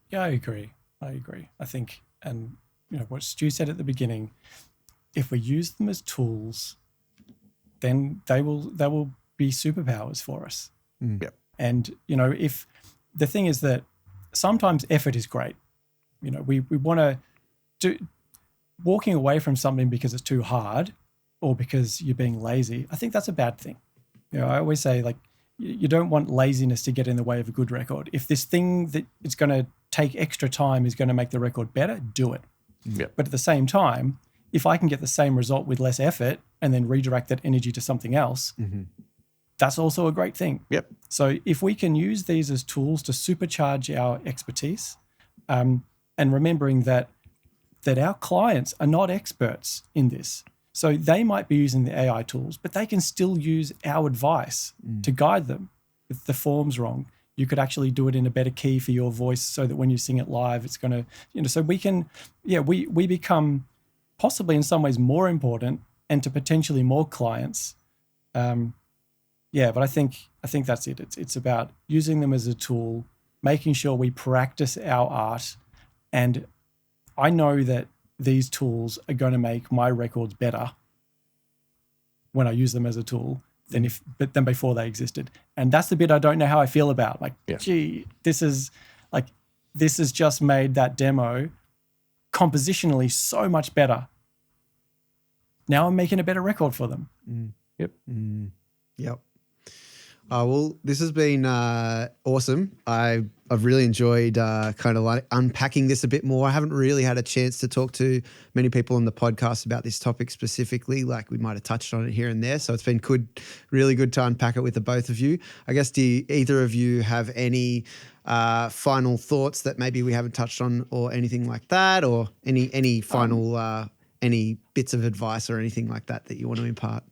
Yeah, I agree. I think, and what Stu said at the beginning, if we use them as tools, then they will be superpowers for us.
Yep.
And, if the thing is that sometimes effort is great. We want to do walking away from something because it's too hard or because you're being lazy. I think that's a bad thing. I always say, like, you don't want laziness to get in the way of a good record. If this thing that it's going to take extra time is going to make the record better, do it.
Yep.
But at the same time, if I can get the same result with less effort and then redirect that energy to something else, that's also a great thing.
Yep.
So if we can use these as tools to supercharge our expertise, and remembering that our clients are not experts in this. So they might be using the AI tools, but they can still use our advice to guide them. If the form's wrong, you could actually do it in a better key for your voice so that when you sing it live, it's going to, so we can, we become possibly in some ways more important and to potentially more clients. But I think that's it. It's about using them as a tool, making sure we practice our art. And I know that these tools are going to make my records better when I use them as a tool than before they existed. And that's the bit I don't know how I feel about. Like, gee, this has just made that demo compositionally so much better. Now I'm making a better record for them.
Yep.
Yep. Well, this has been awesome. I've really enjoyed kind of like unpacking this a bit more. I haven't really had a chance to talk to many people on the podcast about this topic specifically. Like, we might have touched on it here and there. So it's been really good to unpack it with the both of you. I guess, do either of you have any final thoughts that maybe we haven't touched on or anything like that, or any final any bits of advice or anything like that you want to impart?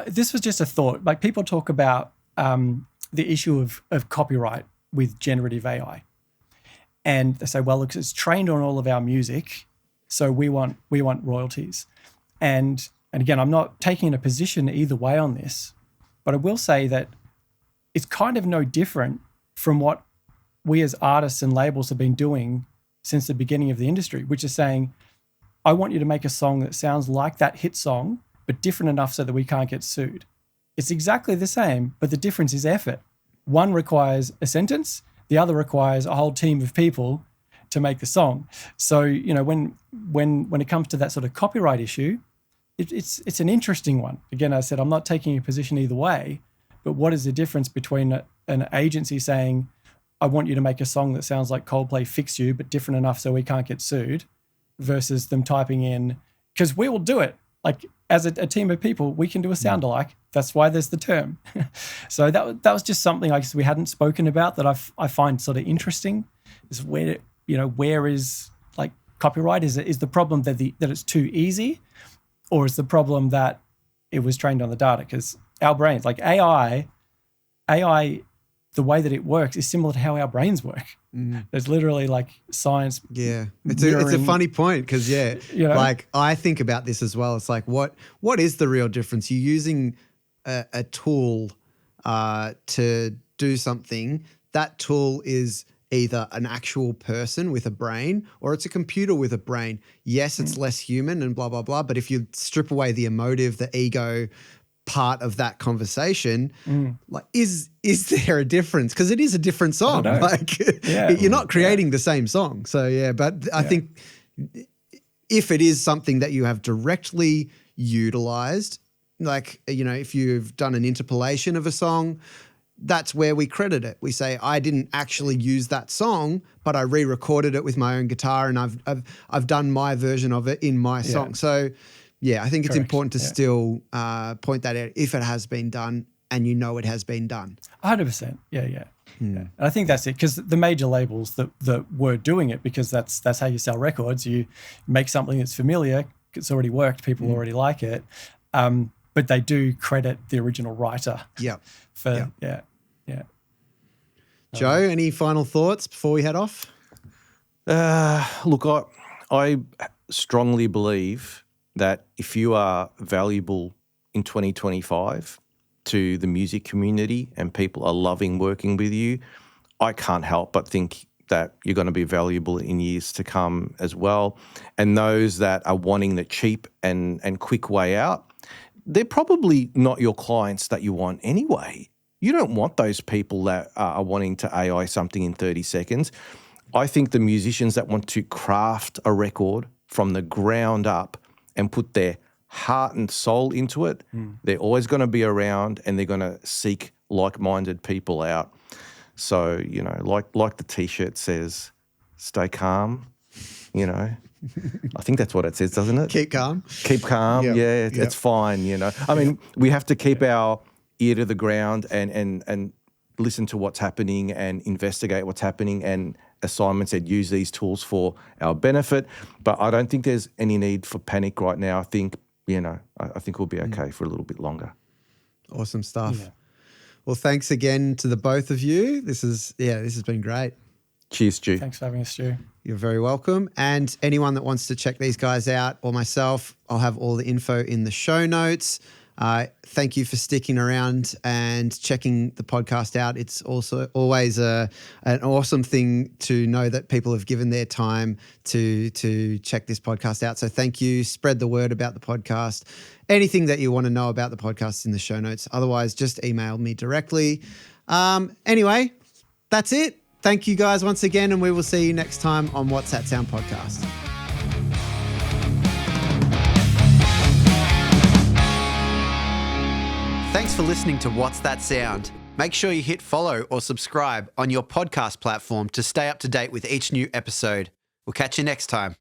This was just a thought. Like, people talk about the issue of copyright with generative AI, and they say, well, look, it's trained on all of our music, so we want royalties. And again, I'm not taking a position either way on this, but I will say that it's kind of no different from what we as artists and labels have been doing since the beginning of the industry, which is saying, I want you to make a song that sounds like that hit song, but different enough so that we can't get sued. It's exactly the same, but the difference is effort. One requires a sentence, the other requires a whole team of people to make the song. So, when it comes to that sort of copyright issue, it's an interesting one. Again, I said, I'm not taking a position either way, but what is the difference between an agency saying, I want you to make a song that sounds like Coldplay Fix You, but different enough so we can't get sued, versus them typing in, because we will do it. Like, as a team of people, we can do a sound alike. That's why there's the term. So that was just something I guess we hadn't spoken about that I find sort of interesting. Is where is like copyright? Is the problem that it's too easy, or is the problem that it was trained on the data? Because our brains, like AI, the way that it works is similar to how our brains work. There's literally like science.
Yeah, it's a funny point because like I think about this as well. It's like what is the real difference? You're using a tool to do something. That tool is either an actual person with a brain or it's a computer with a brain. Yes, it's less human and blah blah blah. But if you strip away the emotive, the ego part of that conversation, like is there a difference? Because it is a different song. Like you're not creating the same song. So but I think if it is something that you have directly utilized, like, if you've done an interpolation of a song, that's where we credit it. We say, I didn't actually use that song, but I re-recorded it with my own guitar and I've done my version of it in my song. So I think it's important to still point that out if it has been done and it has been done.
100%. Yeah. And I think that's it, because the major labels that were doing it, because that's how you sell records. You make something that's familiar, it's already worked, people already like it, but they do credit the original writer. Yeah.
Joe, any final thoughts before we head off?
Look, I strongly believe that if you are valuable in 2025 to the music community and people are loving working with you, I can't help but think that you're going to be valuable in years to come as well. And those that are wanting the cheap and quick way out, they're probably not your clients that you want anyway. You don't want those people that are wanting to AI something in 30 seconds. I think the musicians that want to craft a record from the ground up and put their heart and soul into it, they're always going to be around, and they're going to seek like-minded people out. So, you know, like the T-shirt says, stay calm, you know. I think that's what it says, doesn't it?
Keep calm.
Keep calm,
Yep.
It's fine, you know. I mean, we have to keep our ear to the ground and listen to what's happening and investigate what's happening, and as Simon said, use these tools for our benefit. But I don't think there's any need for panic right now. I think, you know, I think we'll be okay for a little bit longer.
Awesome stuff.
Yeah.
Well, thanks again to the both of you. This has been great.
Cheers, Stu.
Thanks for having us, Stu.
You're very welcome. And anyone that wants to check these guys out or myself, I'll have all the info in the show notes. Thank you for sticking around and checking the podcast out. It's also always an awesome thing to know that people have given their time to check this podcast out. So thank you. Spread the word about the podcast. Anything that you want to know about the podcast in the show notes. Otherwise, just email me directly. Anyway, that's it. Thank you guys once again, and we will see you next time on What's That Sound podcast. Thanks for listening to What's That Sound. Make sure you hit follow or subscribe on your podcast platform to stay up to date with each new episode. We'll catch you next time.